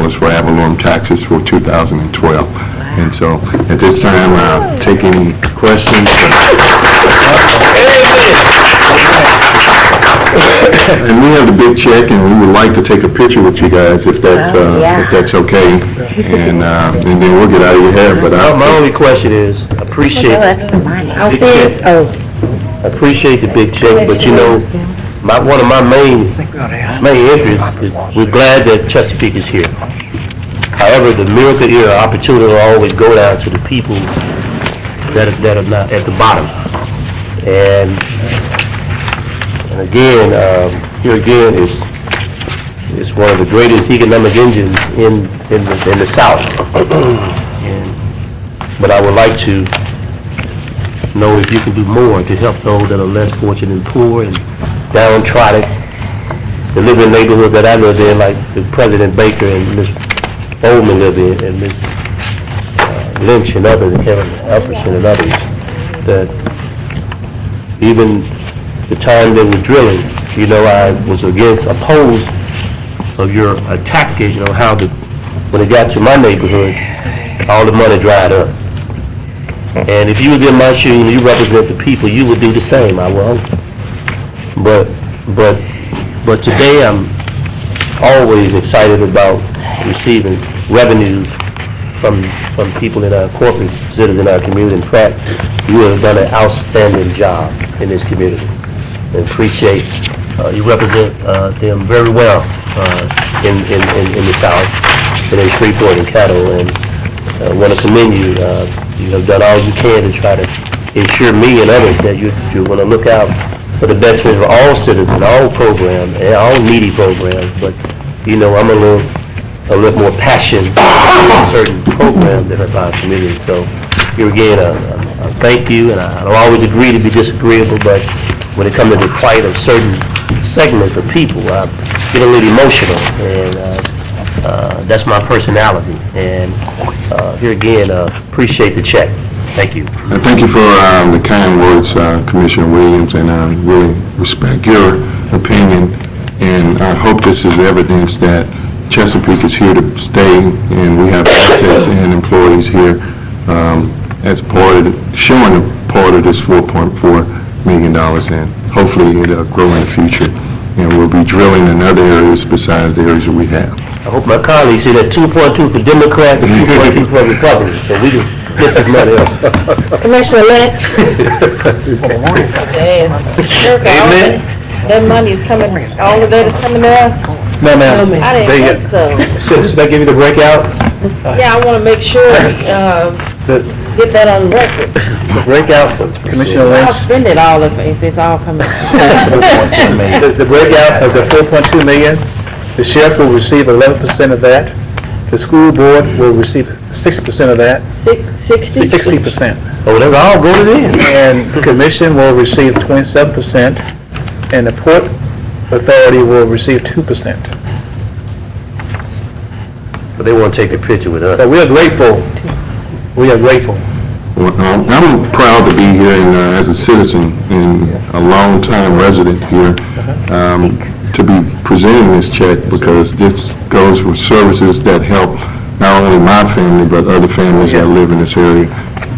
for ad valorem taxes for 2012. And so at this time, I'll take any questions. And we have the big check, and we would like to take a picture with you guys if that's okay. And then we'll get out of your hair. But my only question is, appreciate the big check, but you know, one of my main interests is we're glad that Chesapeake is here. However, the miracle era opportunity will always go down to the people that are not at the bottom. And again, here again is one of the greatest economic engines in the South. But I would like to know if you can do more to help those that are less fortunate and poor and downtrodden. The living neighborhood that I live in, like the President Baker and Miss Bowman live in, and Miss Lynch and others, and Kevin Epperson and others, that even the time they were drilling, you know, I was opposed of your tactic, you know, how when it got to my neighborhood, all the money dried up. And if you was in my shoes and you represent the people, you would do the same. I won't. But today I'm always excited about receiving revenues from people in our corporate citizens in our community. In fact, you have done an outstanding job in this community. And appreciate you represent them very well in the South and in Shreveport and Caddo, and I want to commend you. You have done all you can to try to ensure me and others that you're going to look out for the best for all citizens, all programs, and all needy programs. But you know, I'm a little more passionate about certain programs that are our community. So here again, I thank you, and I don't always agree to be disagreeable, but when it comes to the plight of certain segments of people, I get a little emotional, and that's my personality. And here again, appreciate the check. Thank you. Thank you for the kind words, Commissioner Williams, and I really respect your opinion. And I hope this is evidence that Chesapeake is here to stay, and we have assets and employees here as part of showing a part of this $4.4 million, and hopefully it'll grow in the future. And we'll be drilling in other areas besides the areas that we have. I hope my colleagues see that 2.2 for Democrat and 2.2 for Republican, so we can get this money up. Commissioner Lynch. Amen. That money is coming, all of that is coming to us? No, ma'am. I didn't think so. Should I give you the breakout? Yeah, I want to make sure, get that on record. The breakout, Commissioner Lynch. I'll spend it all if it's all coming. The breakout of the $4.2 million, the sheriff will receive 11% of that. The school board will receive 60% of that. 60? 60%. Oh, they're all going in. And the commission will receive 27%, and the port authority will receive 2%. But they want to take a picture with us. So we are grateful. We are grateful. Well, I'm proud to be here and, as a citizen and a long-time resident here to be presenting this check, because this goes for services that help not only my family but other families that live in this area.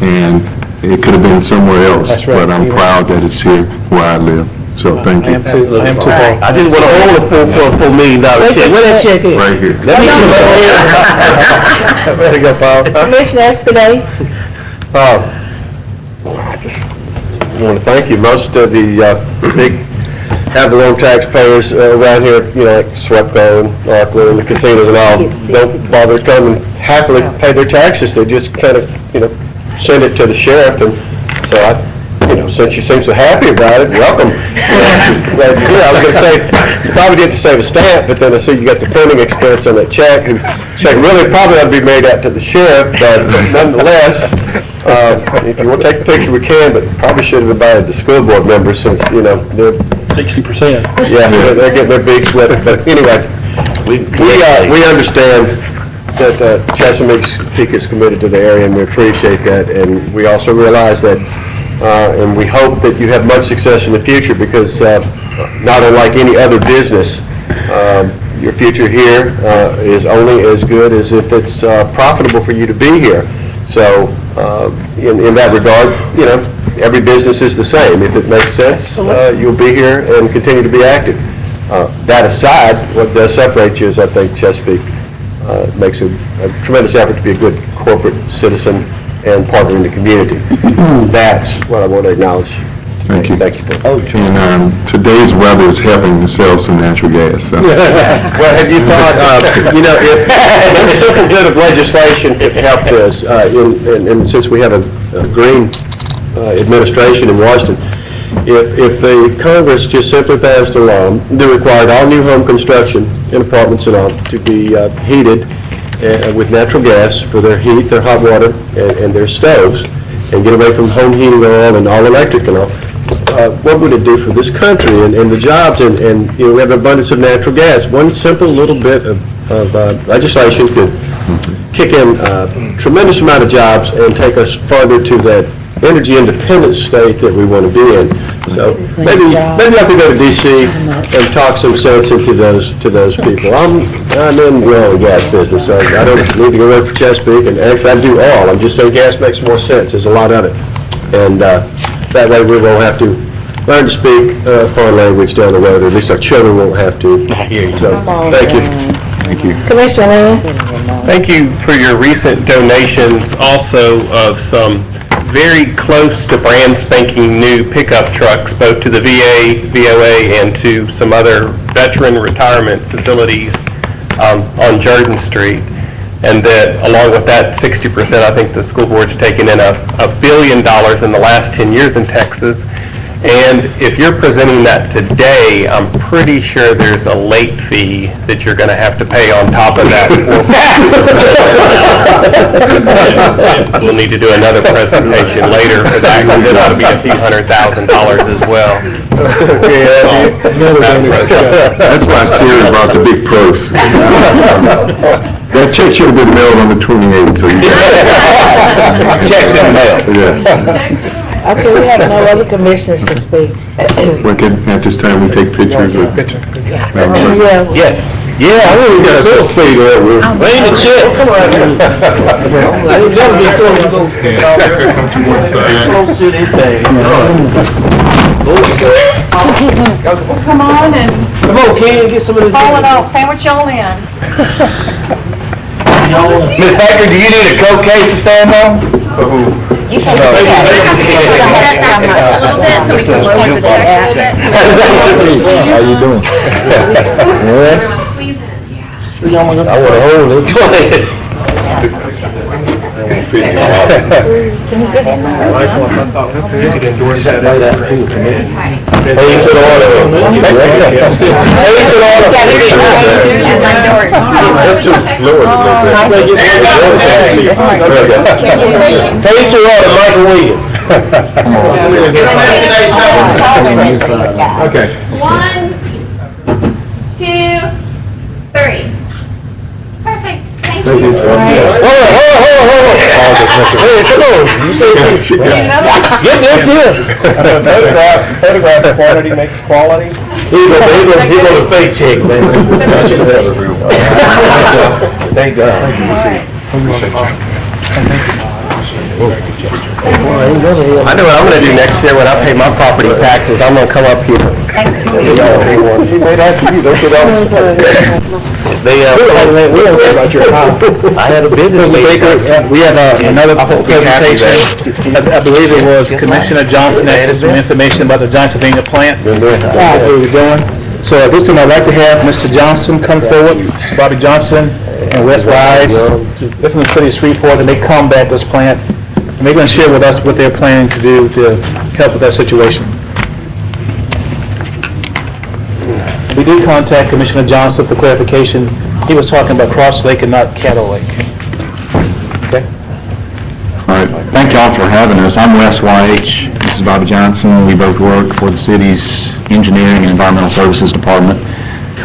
And it could have been somewhere else, but I'm proud that it's here where I live. So thank you. I am too, Paul. I just want to hold a $4.4 million check. Where that check is? Right here. Let me Way to go, Paul. Commissioner Escudé. I just want to thank you. Most of the big ad valorem taxpayers around here, you know, like SWEPCO and Arkland and the casinos and all, don't bother to come and happily pay their taxes. They just kind of, you know, send it to the sheriff. And so since you seem so happy about it, welcome. Glad you're here. I was going to say, you probably did to save a stamp, but then I see you got the printing expense on that check. And check really probably ought to be made out to the sheriff, but nonetheless, if you want to take a picture, we can, but probably should have invited the school board members, since, you know, they're 60%. Yeah, they're getting their big split. But anyway, we understand that Chesapeake is committed to the area, and we appreciate that. And we also realize that, and we hope that you have much success in the future, because not unlike any other business, your future here is only as good as if it's profitable for you to be here. So in that regard, you know, every business is the same. If it makes sense, you'll be here and continue to be active. That aside, what does separate you is, I think, Chesapeake makes a tremendous effort to be a good corporate citizen and partner in the community. That's what I want to acknowledge. Thank you. Thank you for. And today's weather is helping to sell some natural gas. So. Well, have you thought, you know, if the simple bit of legislation helped us, and since we have a green administration in Washington, if the Congress just simply passed a law that required all new home construction in apartments and all to be heated with natural gas for their heat, their hot water, and their stoves, and get away from home heating oil and all electric and all, what would it do for this country and the jobs? And you know, we have an abundance of natural gas. One simple little bit of legislation could kick in a tremendous amount of jobs and take us farther to that energy independent state that we want to be in. So maybe I could go to D.C. and talk some sense into those people. I'm in the oil and gas business, so I don't need to go work for Chesapeake, and actually I do all. I'm just saying gas makes more sense. There's a lot of it, and that way we won't have to learn to speak foreign language down the road, or at least our children won't have to. So thank you. Thank you. Commissioner Lynn? Thank you for your recent donations also of some very close to brand spanking new pickup trucks, both to the VA, VOA, and to some other veteran retirement facilities on Jordan Street. And that along with that 60%, I think the school board's taken in $1 billion in the last 10 years in Texas. And if you're presenting that today, I'm pretty sure there's a late fee that you're going to have to pay on top of that. We'll need to do another presentation later for that, because it ought to be a few $100,000 as well. That's why Siri brought the big purse. That check should have been mailed on the 28th. So you Checks in the mail. Yeah. Okay, we have no other commissioners to speak. At this time, we take pictures of Madam President. Yeah. Yes. Yeah, I really got to speak to that. Bring the check. Come on. Close to this thing. Come on and Come on, Ken, get some of this. pull it off, sandwich y'all in. Miss Baker, do you need a coat case to stand on? You can do that. So we can look at the check. How you doing? I want to hold it. Go ahead. Can you get in there? You could endorse that. Hey, to the order. Hey, to the order. Let's just lower it a little bit. Hey, to the order, Michael Williams. Okay. 1, 2, 3. Perfect. Thank you. Hold on. Hey, come on. You say get this here. Photograph quantity makes quality. He gonna fake check, man. Thank God. I know what I'm going to do next year when I pay my property taxes. I'm going to come up here. He made that to you. Don't get all excited. We don't care about your time. I had a business meeting. We have another presentation. I believe it was Commissioner Johnson had some information about the Johnsonville plant. Where we're going. So at this time, I'd like to have Mr. Johnson come forward, Mr. Bobby Johnson and Wes Wise, they're from the city of Shreveport, and they combat this plant. And they're going to share with us what they're planning to do to help with that situation. We did contact Commissioner Johnson for clarification. He was talking about Cross Lake and not Caddo Lake. Okay? All right, thank y'all for having us. I'm Wes White. This is Bobby Johnson. We both work for the city's Engineering and Environmental Services Department.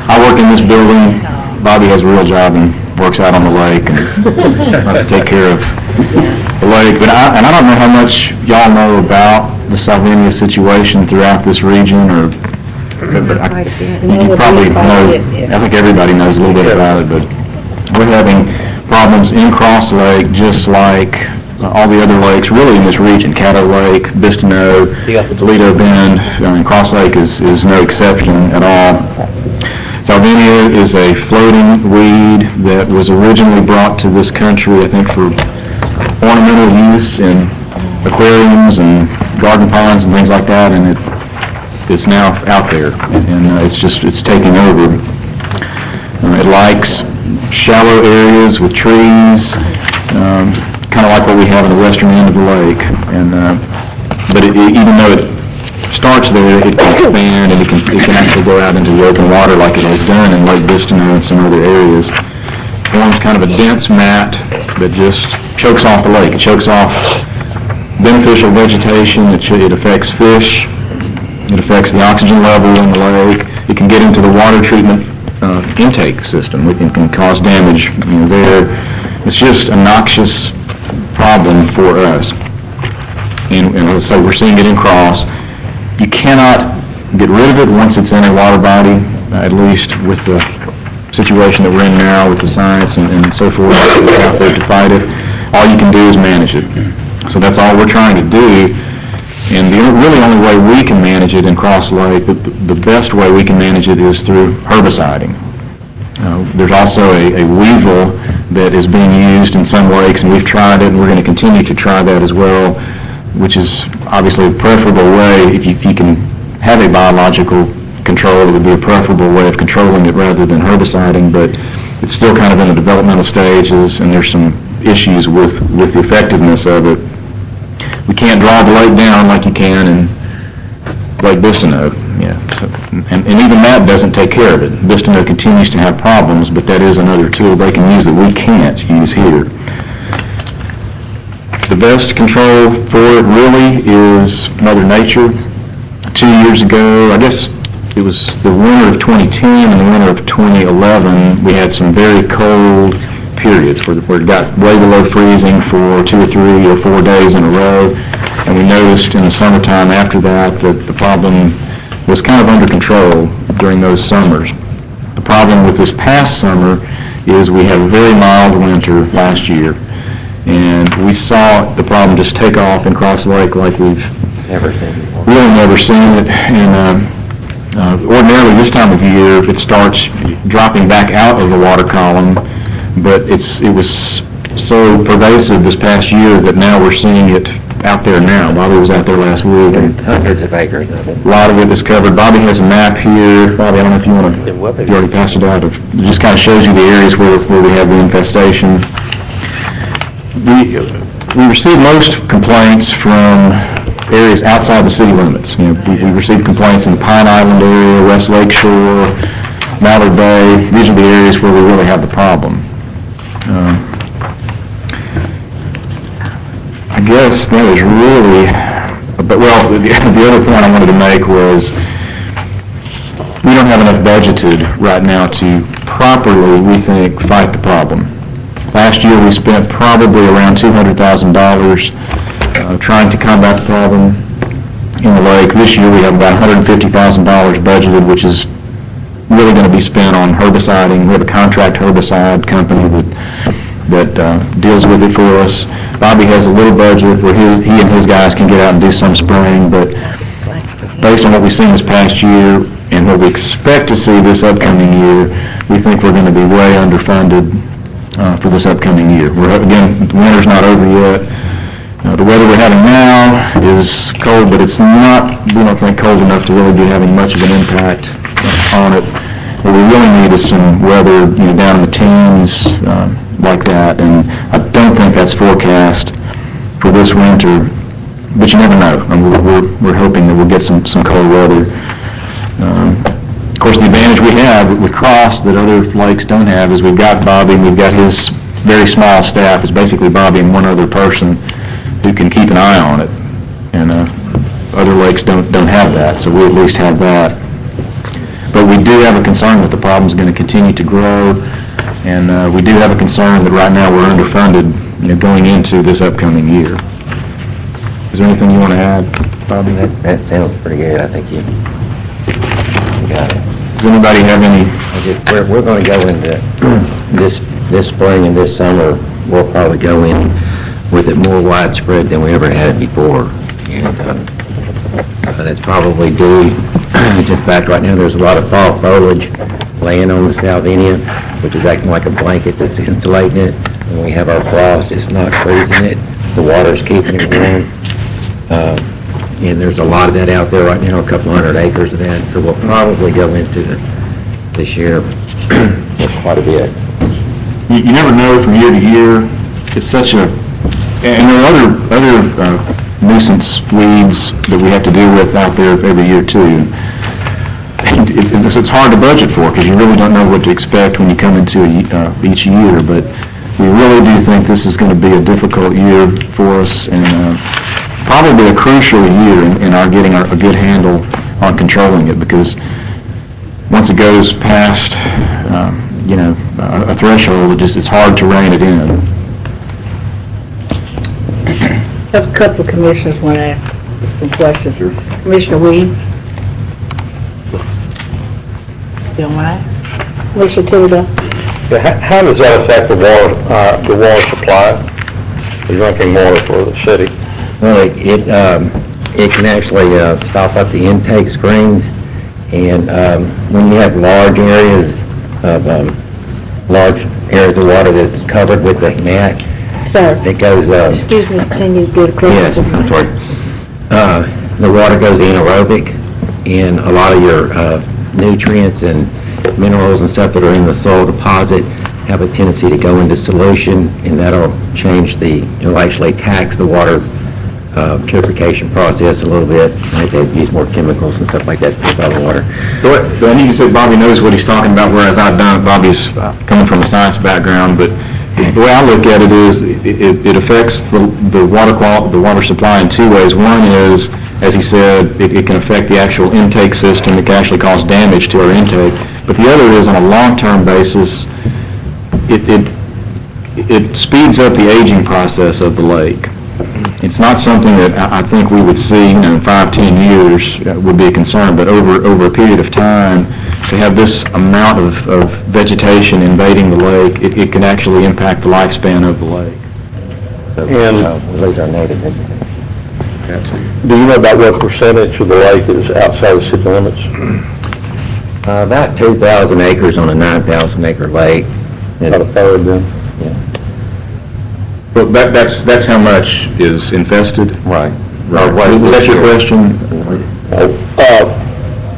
I work in this building. Bobby has a real job and works out on the lake and has to take care of the lake. But I don't know how much y'all know about the Salvinia situation throughout this region, or but you probably know, I think everybody knows a little bit about it, but we're having problems in Cross Lake, just like all the other lakes, really in this region. Caddo Lake, Bistineau, Toledo Bend, and Cross Lake is no exception at all. Salvinia is a floating weed that was originally brought to this country, I think, for ornamental use in aquariums and garden ponds and things like that, and it's now out there, and it's taking over. It likes shallow areas with trees, kind of like what we have in the western end of the lake. And but even though it starts there, it can expand and it can actually go out into the open water like it has done in Lake Bistineau and some other areas. Forms kind of a dense mat that just chokes off the lake. It chokes off beneficial vegetation. It affects fish. It affects the oxygen level in the lake. It can get into the water treatment intake system. It can cause damage there. It's just a noxious problem for us. And as I say, we're seeing it in Cross. You cannot get rid of it once it's in a water body, at least with the situation that we're in now with the science and so forth that's out there to fight it. All you can do is manage it. So that's all we're trying to do. And the really only way we can manage it in Cross Lake, the best way we can manage it is through herbiciding. There's also a weevil that is being used in some lakes, and we've tried it, and we're going to continue to try that as well, which is obviously a preferable way. If you can have a biological control, it would be a preferable way of controlling it rather than herbiciding, but it's still kind of in the developmental stages, and there's some issues with the effectiveness of it. We can't draw the lake down like you can in Lake Bistineau. Yeah, so, and even that doesn't take care of it. Bistineau continues to have problems, but that is another tool they can use that we can't use here. The best control for it really is Mother Nature. 2 years ago, I guess it was the winter of 2010 and the winter of 2011, we had some very cold periods where it got way below freezing for 2 or 3 or 4 days in a row. And we noticed in the summertime after that the problem was kind of under control during those summers. The problem with this past summer is we had a very mild winter last year, and we saw the problem just take off in Cross Lake like we've really never seen it. And ordinarily this time of year it starts dropping back out of the water column, but it was so pervasive this past year that now we're seeing it out there now. Bobby was out there last week. And hundreds of acres of it. A lot of it is covered. Bobby has a map here. Bobby, I don't know if you want to, you already passed it out. It just kind of shows you the areas where we have the infestation. We receive most complaints from areas outside the city limits. We receive complaints in the Pine Island area, West Lake Shore, Mallard Bay. These are the areas where we really have the problem. I guess that is really, but well, the other point I wanted to make was we don't have enough budgeted right now to properly, we think, fight the problem. Last year we spent probably around $200,000 trying to combat the problem in the lake. This year we have about $150,000 budgeted, which is really going to be spent on herbiciding. We have a contract herbicide company that deals with it for us. Bobby has a little budget where he and his guys can get out and do some spraying, but based on what we've seen this past year and what we expect to see this upcoming year, we think we're going to be way underfunded for this upcoming year. Again, the winter's not over yet. The weather we're having now is cold, but it's not, we don't think, cold enough to really be having much of an impact on it. What we really need is some weather, down in the teens, like that, and I don't think that's forecast for this winter, but you never know. We're hoping that we'll get some cold weather. Of course, the advantage we have with Cross that other lakes don't have is we've got Bobby, and we've got his very small staff. It's basically Bobby and one other person who can keep an eye on it, and other lakes don't have that, so we at least have that. But we do have a concern that the problem is going to continue to grow, and we do have a concern that right now we're underfunded, going into this upcoming year. Is there anything you want to add, Bobby? That sounds pretty good. I think you got it. Does anybody have any? We're going to go into this spring and this summer, we'll probably go in with it more widespread than we ever had before. And that's probably due to the fact right now there's a lot of fall foliage laying on the salvinia, which is acting like a blanket that's insulating it. When we have our frost, it's not freezing it. The water's keeping it warm. And there's a lot of that out there right now, a couple hundred acres of that. So we'll probably go into this year with quite a bit. You never know from year to year. It's such a, and there are other nuisance weeds that we have to deal with out there every year too. It's hard to budget for because you really don't know what to expect when you come into each year. But we really do think this is going to be a difficult year for us, and probably a crucial year in our getting a good handle on controlling it, because once it goes past, a threshold, it's hard to rein it in. I have a couple of commissioners want to ask some questions. Commissioner Williams? You don't mind? Commissioner Tilda? How does that affect the water supply, the drinking water for the city? Well, it can actually stop up the intake screens, and when you have large areas of water that's covered with a mat, Sir, it goes. excuse me, can you get a closer? Yes, I'm sorry. The water goes anaerobic, and a lot of your nutrients and minerals and stuff that are in the soil deposit have a tendency to go into solution, and that'll it'll actually tax the water purification process a little bit. Like they use more chemicals and stuff like that to purify the water. I need to say Bobby knows what he's talking about, whereas I don't. Bobby's coming from a science background, but the way I look at it is it affects the water quality, the water supply in two ways. One is, as he said, it can affect the actual intake system. It can actually cause damage to our intake. But the other is, on a long-term basis, it speeds up the aging process of the lake. It's not something that I think we would see, in 5-10 years would be a concern, but over a period of time, to have this amount of vegetation invading the lake, it can actually impact the lifespan of the lake. And those are native vegetation. Do you know about what percentage of the lake is outside the city limits? About 2,000 acres on a 9,000 acre lake. About a third then? Yeah. But that's how much is infested? Right. Was that your question?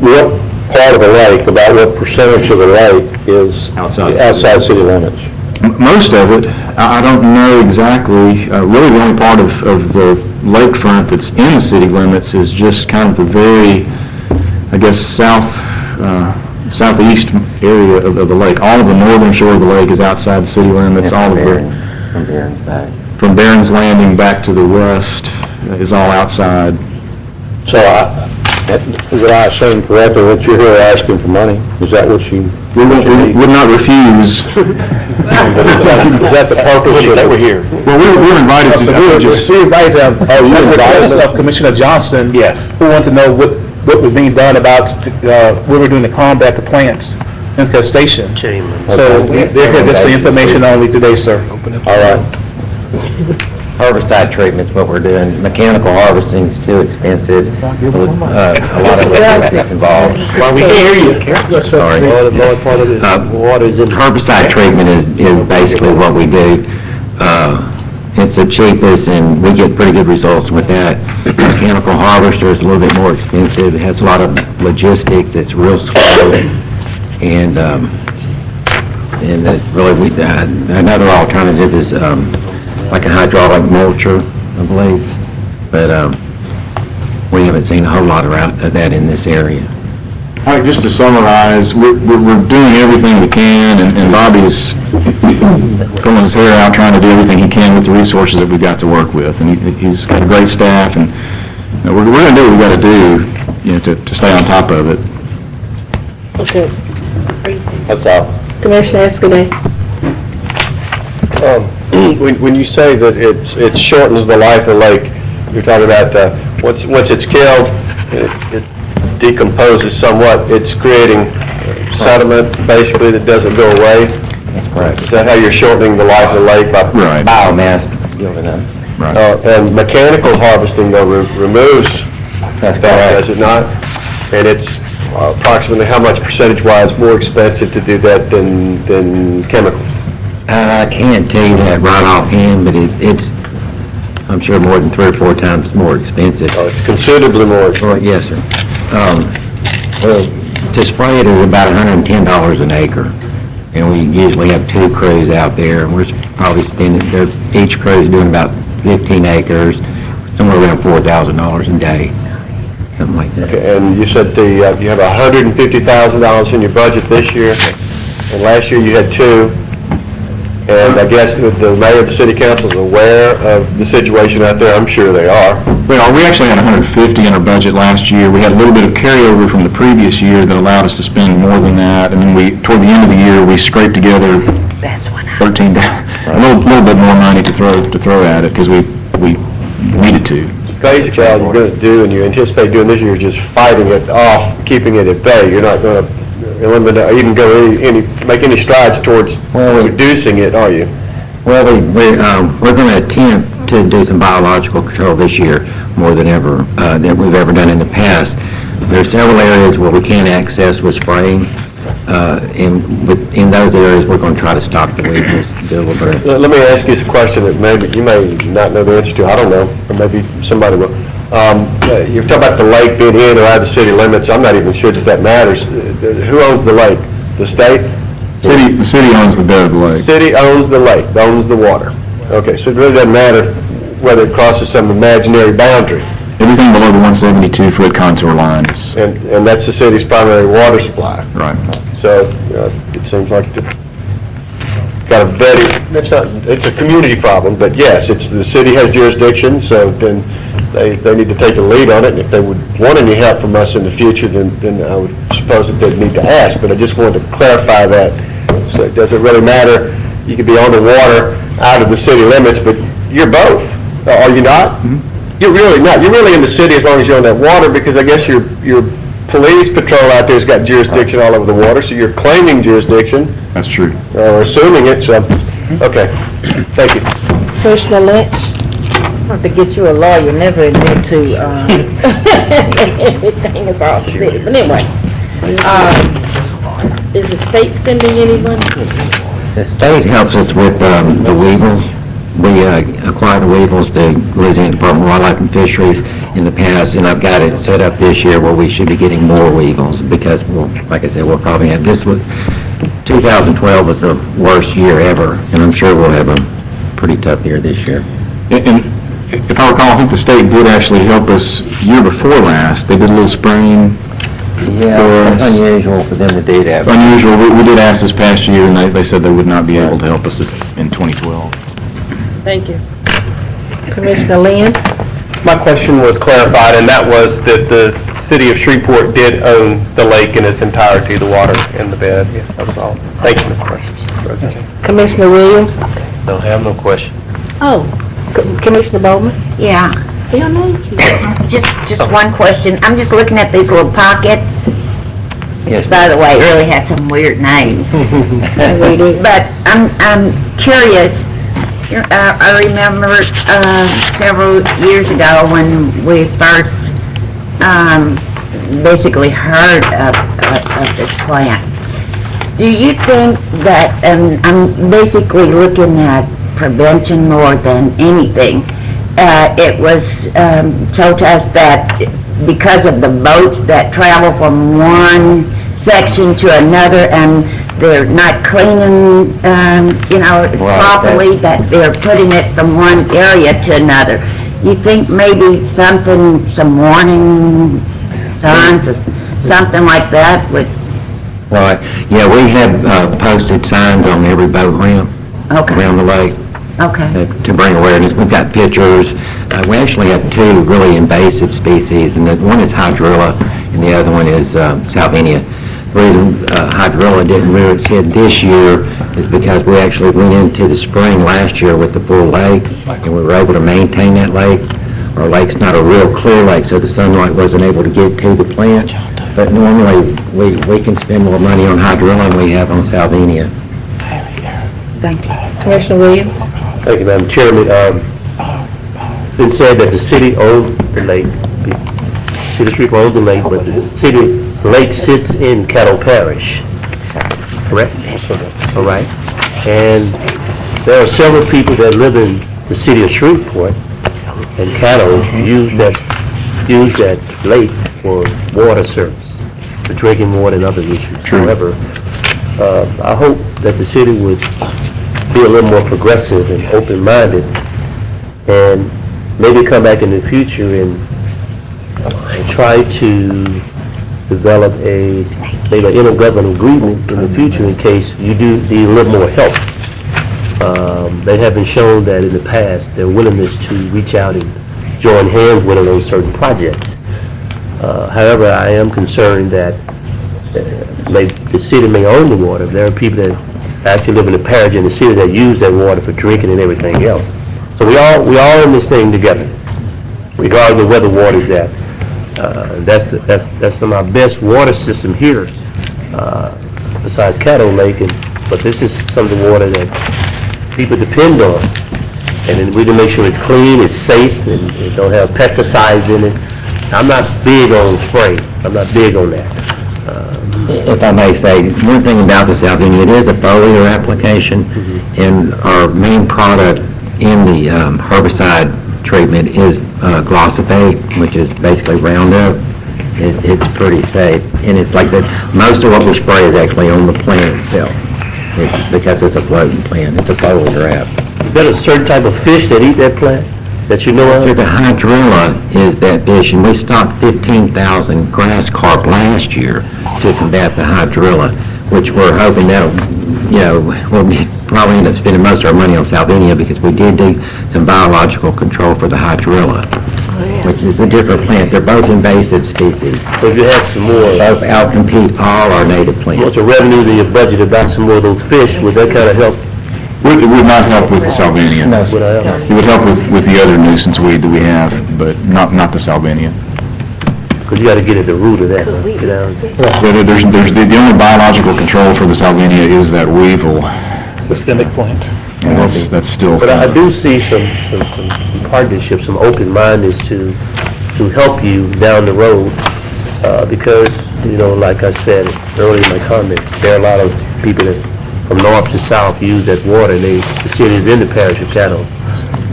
What part of the lake, about what percentage of the lake is outside city limits? Most of it. I don't know exactly. Really, the only part of the lakefront that's in the city limits is just kind of the very, I guess, southeast area of the lake. All of the northern shore of the lake is outside the city limits. All of From Barron's back. From Barron's Landing back to the west is all outside. So, is it I assume correctly that you're here asking for money? Is that what you? We would not refuse. Is that the purpose that we're here? Well, we were invited to We invited of Commissioner Johnson. Yes. Who wanted to know what was being done about, what we're doing to combat the plants infestation. So they're here just for information only today, sir. All right. Herbicide treatment's what we're doing. Mechanical harvesting's too expensive. A lot of logistics involved. Well, we can hear you. Sorry. Herbicide treatment is basically what we do. It's the cheapest, and we get pretty good results with that. Mechanical harvester is a little bit more expensive. It has a lot of logistics. It's real slow, and really another alternative is like a hydraulic mulcher, I believe. But we haven't seen a whole lot of that in this area. All right, just to summarize, we're doing everything we can, and Bobby's pulling his hair out trying to do everything he can with the resources that we've got to work with. And he's got a great staff, and we're going to do what we've got to do, to stay on top of it. Okay. That's all. Commissioner Escudé? When you say that it shortens the life of the lake, you're talking about once it's killed, decomposes somewhat, it's creating sediment basically that doesn't go away. Right. Is that how you're shortening the life of the lake by? Right. Biomass building up. And mechanical harvesting though removes That's that, correct. does it not? And it's approximately how much percentage-wise more expensive to do that than chemicals? I can't tell you that right offhand, but it's, I'm sure more than 3 or 4 times more expensive. Oh, it's considerably more expensive. Yes, sir. Well, to spray it is about $110 an acre. And we usually have 2 crews out there, and we're probably spending, each crew is doing about 15 acres, somewhere around $4,000 a day, something like that. Okay, and you said you have $150,000 in your budget this year, and last year you had 2. And I guess the mayor of the city council is aware of the situation out there. I'm sure they are. Well, we actually had 150 in our budget last year. We had a little bit of carryover from the previous year that allowed us to spend more than that. And then toward the end of the year, we scraped together 13, a little bit more money to throw at it because we needed to. Basically, all you're going to do, and you anticipate doing this year, is just fighting it off, keeping it at bay. You're not going to eliminate, or even make any strides towards reducing it, are you? Well, we're going to attempt to do some biological control this year more than ever, than we've ever done in the past. There are several areas where we can't access with spraying. In those areas, we're going to try to stop the weevils. Let me ask you a question that maybe you may not know the answer to. I don't know, or maybe somebody will. You're talking about the lake being in or out of the city limits. I'm not even sure that matters. Who owns the lake? The state? The city owns the bed of the lake. City owns the lake, owns the water. Okay, so it really doesn't matter whether it crosses some imaginary boundary. Everything below the 172-foot contour line is... And that's the city's primary water supply. Right. So it seems like got a very, it's a community problem, but yes, the city has jurisdiction, so then they need to take a lead on it, and if they would want any help from us in the future, then I would suppose that they'd need to ask, but I just wanted to clarify that. So it doesn't really matter, you could be on the water, out of the city limits, but you're both, are you not? Mm-hmm. You're really not, you're really in the city as long as you're on that water, because I guess your police patrol out there's got jurisdiction all over the water, so you're claiming jurisdiction. That's true. Or assuming it, so, okay, thank you. Commissioner Lynch, I have to get you a lawyer, never admit to, everything is all the city, but anyway. Is the state sending any money? The state helps us with the weevils. We acquired the weevils to Louisiana Department of Wildlife and Fisheries in the past, and I've got it set up this year where we should be getting more weevils because, like I said, we'll probably have, 2012 was the worst year ever, and I'm sure we'll have a pretty tough year this year. And if I recall, I think the state did actually help us year before last. They did a little spraying. Yeah, it's unusual for them to do that. Unusual. We did ask this past year, and they said they would not be able to help us in 2012. Thank you. Commissioner Lynn? My question was clarified, and that was that the city of Shreveport did own the lake in its entirety, the water and the bed. Yeah, that was all. Thank you, Mr. President. Commissioner Williams? Don't have no question. Oh, Commissioner Bowman? Yeah, Your name? just one question. I'm just looking at these little pockets. Yes, By the way, it really has some weird names. We do. But I'm curious. I remember several years ago when we first basically heard of this plant. Do you think that, and I'm basically looking at prevention more than anything, it was told to us that because of the boats that travel from one section to another and they're not cleaning, properly, that they're putting it from one area to another. You think maybe some warning signs or something like that would? right. Yeah, we have posted signs on every boat ramp around the lake. Okay. To bring awareness. We've got pictures. We actually have 2 really invasive species, and one is hydrilla, and the other one is salvinia. The reason hydrilla didn't rear its head this year is because we actually went into the spring last year with the full lake, and we were able to maintain that lake. Our lake's not a real clear lake, so the sunlight wasn't able to get to the plant. but normally, we can spend more money on hydrilla than we have on Salvinia. Thank you. Commissioner Williams? Thank you, Madam Chairman. It's been said that the city owns the lake. City Street owns the lake, but the city lake sits in Caddo Parish. Correct? All right. And there are several people that live in the city of Shreveport and Caddo use that lake for water service, for drinking water and other issues. However, I hope that the city would be a little more progressive and open-minded and maybe come back in the future and try to develop maybe an intergovernmental agreement in the future in case you do need a little more help. They have been shown that in the past, their willingness to reach out and join hands with on certain projects. However, I am concerned that the city may own the water. There are people that actually live in the parish in the city that use that water for drinking and everything else. So we all in this thing together, regardless of where the water is at. That's some of our best water system here, besides Caddo Lake. But this is some of the water that people depend on, and then we can make sure it's clean, it's safe, and it don't have pesticides in it. I'm not big on spray. I'm not big on that. If I may say, one thing about the Salvinia, it is a foliar application, and our main product in the herbicide treatment is glyphosate, which is basically Roundup. It's pretty safe, and it's like that. Most of what we spray is actually on the plant itself, because it's a floating plant. It's a foliar app. Is there a certain type of fish that eat that plant that you know of? The hydrilla is that fish, and we stocked 15,000 grass carp last year to combat the hydrilla, which we're hoping that'll, we'll probably end up spending most of our money on Salvinia because we did do some biological control for the hydrilla, which is a different plant. They're both invasive species. So if you had some more, Both outcompete all our native plants. what's the revenues in your budget about some more of those fish? Would that kind of help? It would not help with the Salvinia. Would I help? It would help with the other nuisance weed that we have, but not the Salvinia. Because you got to get at the root of that. Get down. There's the only biological control for the Salvinia is that weevil, Systemic plant. and that's still. But I do see some partnerships, some open-mindedness to help you down the road, because, like I said earlier in my comments, there are a lot of people that from north to south use that water, and the city is in the parish of Caddo.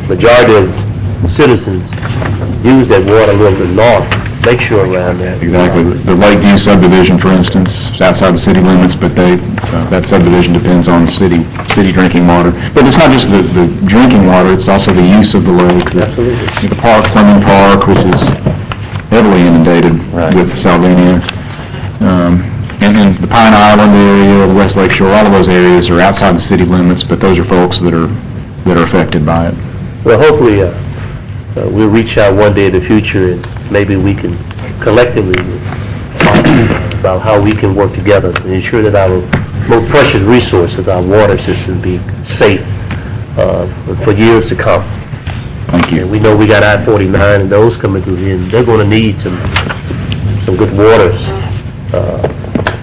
Majority of citizens use that water a little bit north, lakeshore around there. Exactly. The Lakeview subdivision, for instance, is outside the city limits, but that subdivision depends on city drinking water. But it's not just the drinking water, it's also the use of the lake. Absolutely. The park, Fleming Park, which is heavily inundated with Salvinia. And the Pine Island area, the West Lake Shore, all of those areas are outside the city limits, but those are folks that are affected by it. Well, hopefully, we'll reach out one day in the future, and maybe we can collectively talk about how we can work together and ensure that our most precious resource of our water system be safe for years to come. Thank you. And we know we got I-49 and those coming through here, and they're going to need some good waters,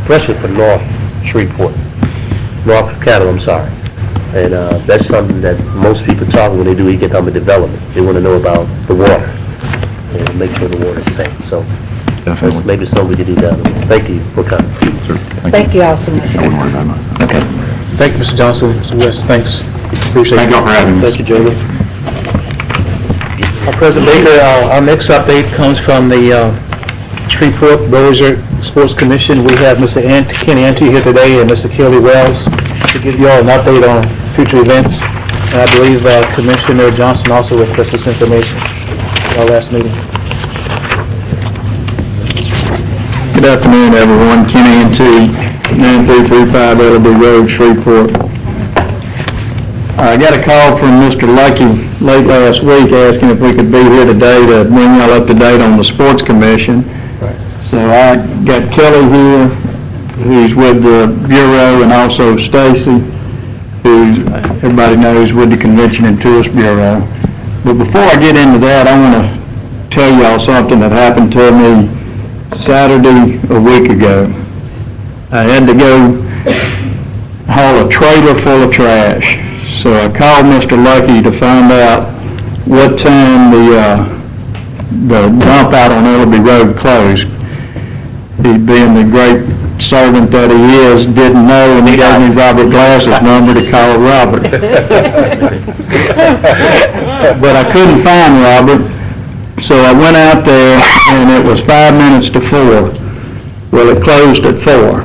especially for North Shreveport, North Caddo, I'm sorry. And that's something that most people talk when they do economic development. They want to know about the water and make sure the water is safe. So that's maybe something we could do down the road. Thank you for coming. Sure. Thank you all so much. I wouldn't worry about it. Okay. Thank you, Mr. Johnson. Mr. West, thanks. Appreciate it. Thank y'all for having us. Thank you, Jamie. President Baker, our next update comes from the Shreveport Bossier Sports Commission. We have Mr. Kenny Ante here today and Mr. Kelly Wells to give you all an update on future events. And I believe Commissioner Johnson also requested this information at our last meeting. Good afternoon, everyone. Kenny Ante, 9335 Ellerby Road, Shreveport. I got a call from Mr. Lucky late last week asking if we could be here today to bring y'all up to date on the Sports Commission. So I got Kelly here, who's with the Bureau, and also Stacy, who everybody knows with the Convention and Tourist Bureau. But before I get into that, I want to tell y'all something that happened to me Saturday a week ago. I had to go haul a trailer full of trash. So I called Mr. Lucky to find out what time the dump out on Ellaby Road closed. He, being the great servant that he is, didn't know, and he gave me Robert Glass's number to call Robert. But I couldn't find Robert, so I went out there, and it was 5 minutes to 4. Well, it closed at 4,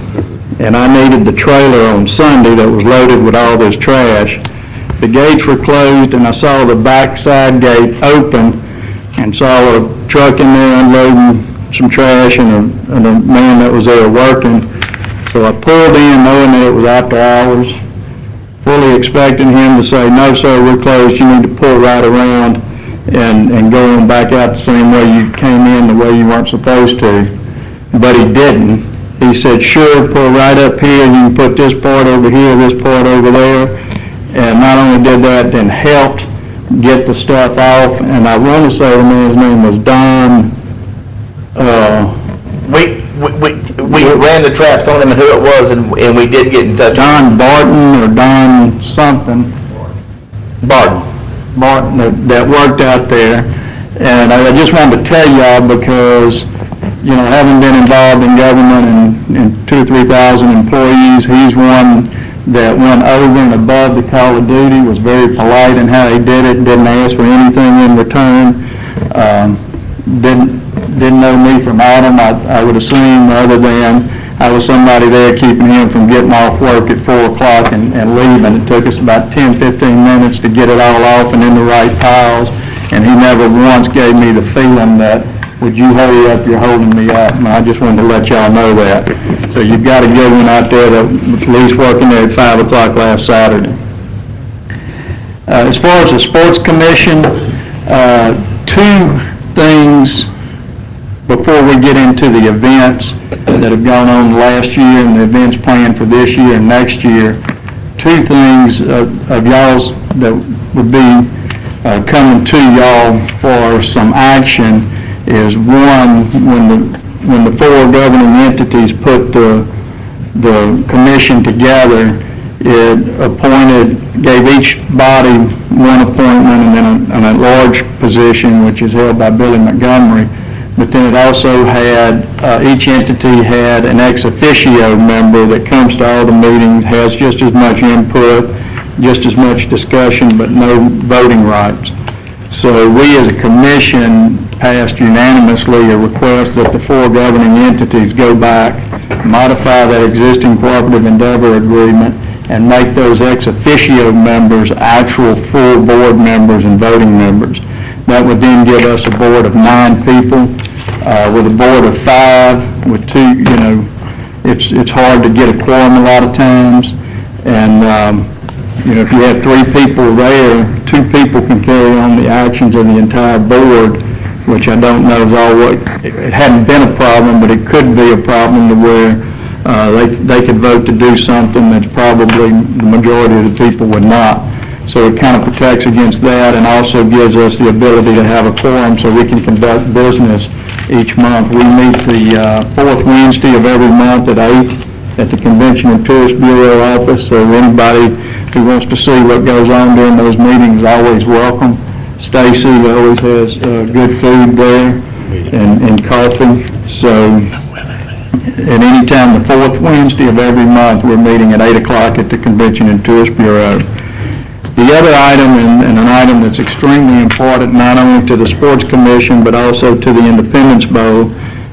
and I needed the trailer on Sunday that was loaded with all this trash. The gates were closed, and I saw the backside gate open, and saw a truck in there unloading some trash and a man that was there working. So I pulled in knowing that it was after hours, fully expecting him to say, "No, sir, we're closed. You need to pull right around and go on back out the same way you came in, the way you weren't supposed to." But he didn't. He said, "Sure, pull right up here. You can put this part over here, this part over there." And not only did that, then helped get the stuff off. And I want to say the man's name was Don. We ran the traps on him and who it was, and we did get in touch. Don Barton or Don something. Barton. That worked out there. And I just wanted to tell y'all because, you know, having been involved in government and 2,000 or 3,000 employees, he's one that went over and above the call of duty, was very polite in how he did it, didn't ask for anything in return. Didn't know me from Adam, I would assume, other than I was somebody there keeping him from getting off work at 4 o'clock and leaving. It took us about 10, 15 minutes to get it all off and in the right piles, and he never once gave me the feeling that, "Would you hurry up, you're holding me up." And I just wanted to let y'all know that. So you've got a good one out there that was at least working there at 5 o'clock last Saturday. As far as the Sports Commission, 2 things before we get into the events that have gone on last year and the events planned for this year and next year. 2 things of y'all's that would be coming to y'all for some action is, one, when the 4 governing entities put the commission together, it gave each body one appointment and then an at-large position, which is held by Billy Montgomery. But then it also had, each entity had an ex officio member that comes to all the meetings, has just as much input, just as much discussion, but no voting rights. So we as a commission passed unanimously a request that the 4 governing entities go back, modify that existing cooperative endeavor agreement, and make those ex officio members actual full board members and voting members. That would then give us a board of 9 people, with a board of 5, with 2, you know, it's hard to get a quorum a lot of times, and you know, if you have 3 people there, 2 people can carry on the actions of the entire board, which I don't know is all what, it hadn't been a problem, but it could be a problem to where they could vote to do something that's probably the majority of the people would not. So it kind of protects against that and also gives us the ability to have a quorum so we can conduct business each month. We meet the 4th Wednesday of every month at 8 at the Convention and Tourist Bureau office, so anybody who wants to see what goes on during those meetings is always welcome. Stacy always has good food there and coffee, so at any time the 4th Wednesday of every month we're meeting at 8 o'clock at the Convention and Tourist Bureau. The other item, and an item that's extremely important not only to the Sports Commission but also to the Independence Bowl,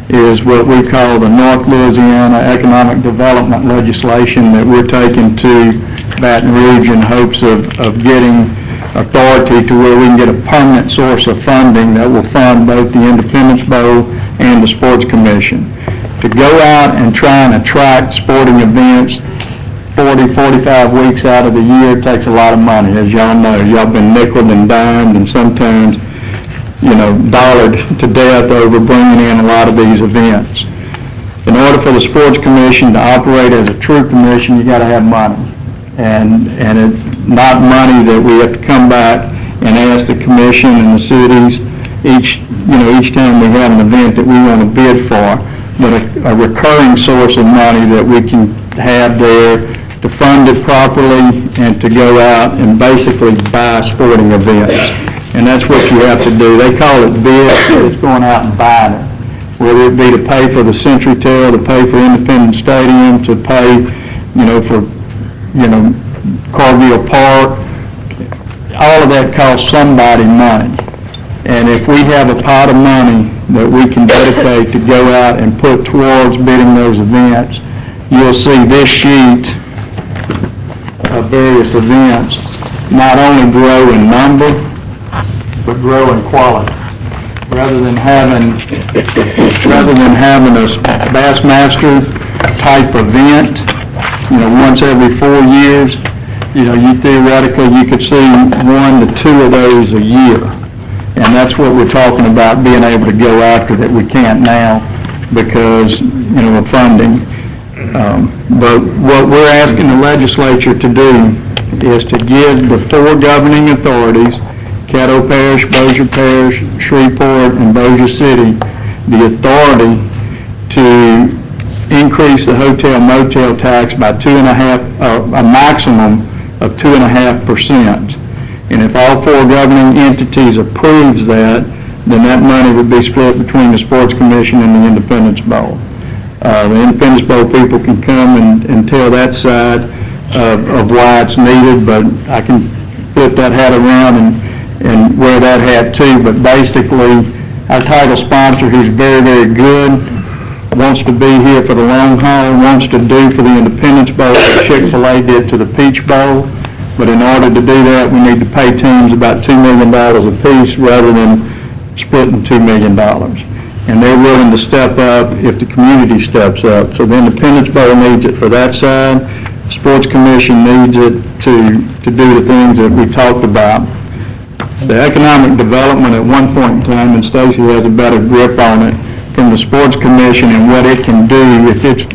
is what we call the North Louisiana Economic Development legislation that we're taking to Baton Rouge in hopes of getting authority to where we can get a permanent source of funding that will fund both the Independence Bowl and the Sports Commission. To go out and try and attract sporting events 40, 45 weeks out of the year takes a lot of money. As y'all know, y'all been nickeled and dimed and sometimes, you know, dollared to death over bringing in a lot of these events. In order for the Sports Commission to operate as a true commission, you got to have money. And it's not money that we have to come back and ask the commission and the cities each time we have an event that we want to bid for. but a recurring source of money that we can have there to fund it properly and to go out and basically buy sporting events. And that's what you have to do. They call it bid, but it's going out and buying it. Whether it be to pay for the Century Tail, to pay for Independence Stadium, to pay, for, Cargill Park, all of that costs somebody money. And if we have a pot of money that we can dedicate to go out and put towards bidding those events, you'll see this sheet of various events not only grow in number, but grow in quality. Rather than having a Bassmaster type event, once every 4 years, you theoretically, you could see 1 to 2 of those a year. And that's what we're talking about, being able to go after that we can't now because, of funding. But what we're asking the legislature to do is to give the 4 governing authorities, Caddo Parish, Bossier Parish, Shreveport, and Bossier City, the authority to increase the hotel motel tax by a maximum of 2.5%. And if all 4 governing entities approves that, then that money would be split between the Sports Commission and the Independence Bowl. The Independence Bowl people can come and tell that side of why it's needed, but I can flip that hat around and wear that hat too. But basically, our title sponsor, who's very, very good, wants to be here for the long haul, wants to do for the Independence Bowl what Chick-fil-A did to the Peach Bowl. But in order to do that, we need to pay teams about $2 million apiece rather than splitting $2 million. And they're willing to step up if the community steps up. So the Independence Bowl needs it for that side. The Sports Commission needs it to do the things that we talked about. The economic development at one point in time, and Stacy has a better grip on it, from the Sports Commission and what it can do if it's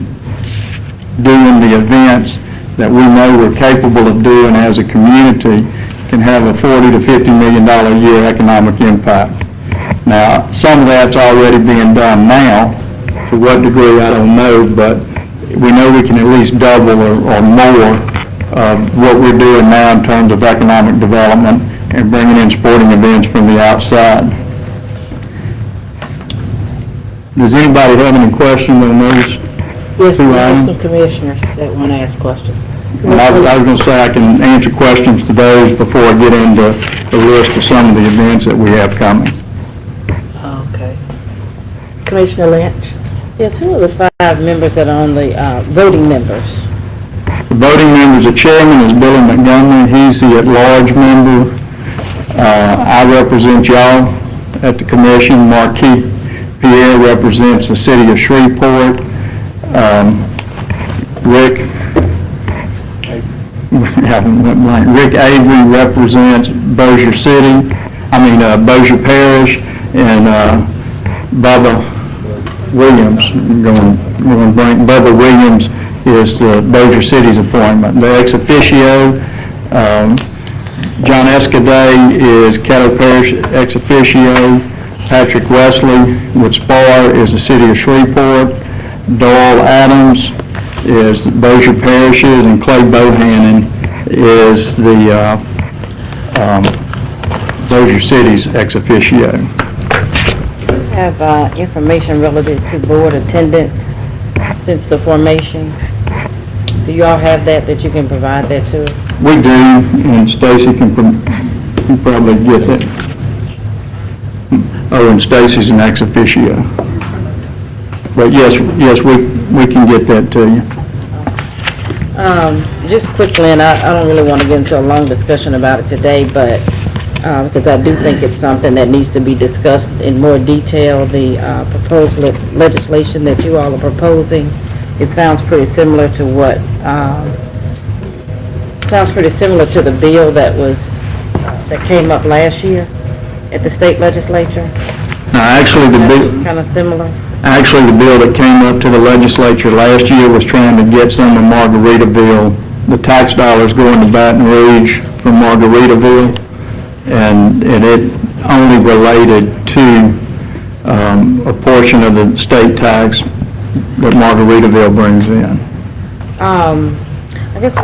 doing the events that we know we're capable of doing as a community, can have a $40 to $50 million a year economic impact. Now, some of that's already being done now. To what degree, I don't know, but we know we can at least double or more what we're doing now in terms of economic development and bringing in sporting events from the outside. Does anybody have any questions on those? Yes, we have some commissioners that want to ask questions. I was going to say I can answer questions to those before I get into the list of some of the events that we have coming. Okay. Commissioner Lynch? Yes, who are the 5 members that are on the voting members? The voting members, the chairman is Billy Montgomery. He's the at-large member. I represent y'all at the commission. Marquis Pierre represents the city of Shreveport. Rick Avery represents Bossier Parish, and Bubba Williams, Bubba Williams is the Bossier City's appointment. The ex officio, John Escaday is Caddo Parish ex officio. Patrick Wesley with SPAR is the city of Shreveport. Doyle Adams is Bossier Parishes, and Clay Bohannon is the Bossier City's ex officio. Have information relative to board attendance since the formation. Do you all have that you can provide that to us? We do, and Stacy can probably get that. Oh, and Stacy's an ex officio. But yes, we can get that to you. Just quickly, and I don't really want to get into a long discussion about it today, but because I do think it's something that needs to be discussed in more detail. The proposed legislation that you all are proposing, it sounds pretty similar to what the bill that came up last year at the state legislature. Actually, the bill kind of similar. Actually, the bill that came up to the legislature last year was trying to get some of Margaritaville, the tax dollars going to Baton Rouge from Margaritaville, and it only related to a portion of the state tax that Margaritaville brings in? I guess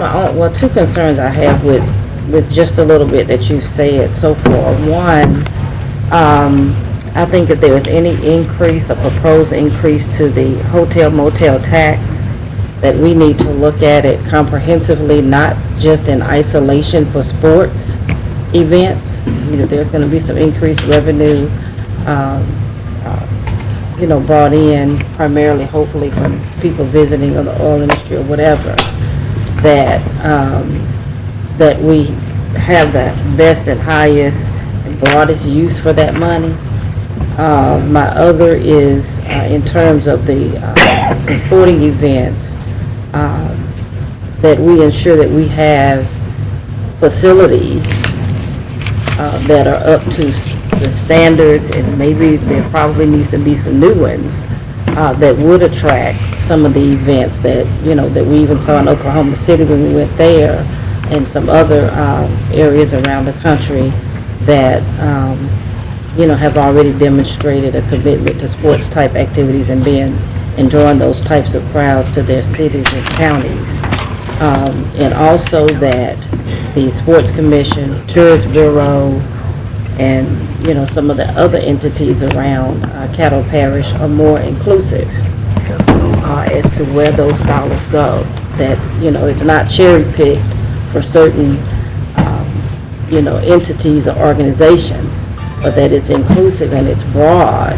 two concerns I have with just a little bit that you've said so far. One, I think if there is any increase, a proposed increase to the hotel motel tax, that we need to look at it comprehensively, not just in isolation for sports events. There's going to be some increased revenue, brought in primarily, hopefully, from people visiting or the oil industry or whatever, that we have the best and highest and broadest use for that money. My other is in terms of the sporting events, that we ensure that we have facilities that are up to the standards, and maybe there probably needs to be some new ones that would attract some of the events that that we even saw in Oklahoma City when we went there, and some other areas around the country that have already demonstrated a commitment to sports type activities and drawing those types of crowds to their cities and counties. And also that the Sports Commission, Tourist Bureau, and some of the other entities around Caddo Parish are more inclusive as to where those dollars go. That it's not cherry picked for certain entities or organizations, but that it's inclusive and it's broad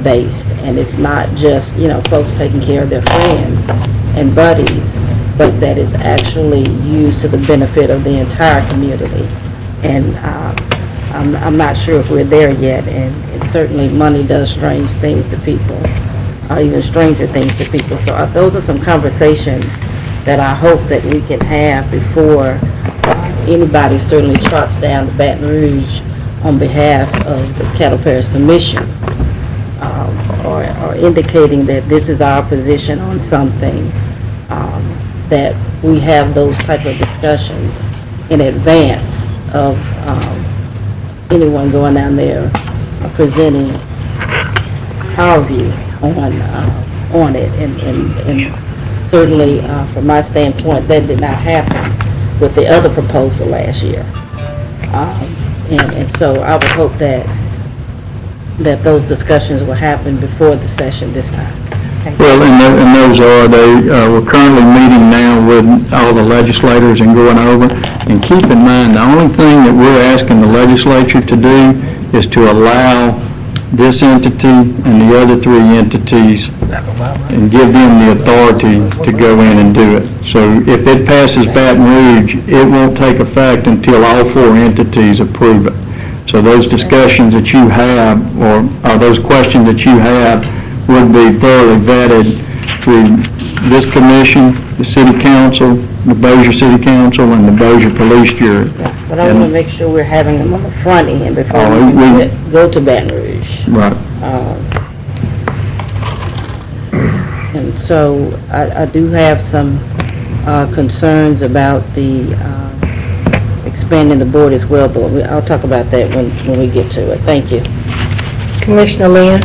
based, and it's not just folks taking care of their friends and buddies, but that is actually used to the benefit of the entire community. And I'm not sure if we're there yet, and certainly money does strange things to people, even stranger things to people. So those are some conversations that I hope that we can have before anybody certainly trots down to Baton Rouge on behalf of the Caddo Parish Commission, or indicating that this is our position on something, that we have those type of discussions in advance of anyone going down there presenting our view on it. And certainly from my standpoint, that did not happen with the other proposal last year. And so I would hope that those discussions will happen before the session this time. Okay. Well, and those we're currently meeting now with all the legislators and going over. And keep in mind, the only thing that we're asking the legislature to do is to allow this entity and the other three entities and give them the authority to go in and do it. So if it passes Baton Rouge, it won't take effect until all four entities approve it. So those discussions that you have, or those questions that you have, would be thoroughly vetted through this commission, the city council, the Bossier City Council, and the Bossier Police Jury. Yeah, but I want to make sure we're having them on the front end before we go to Baton Rouge. Right. And so I do have some concerns about the expanding the board as well, but I'll talk about that when we get to it. Thank you. Commissioner Lynn?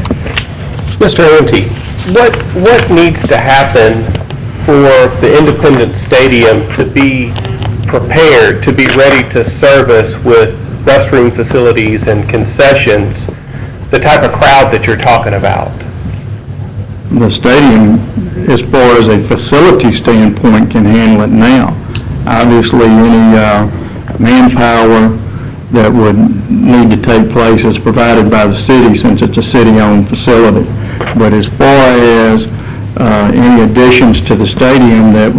Mr. Ante, what needs to happen for the Independence Stadium to be prepared, to be ready to service with restroom facilities and concessions, the type of crowd that you're talking about? The stadium, as far as a facility standpoint, can handle it now. Obviously, any manpower that would need to take place is provided by the city, since it's a city-owned facility. But as far as any additions to the stadium that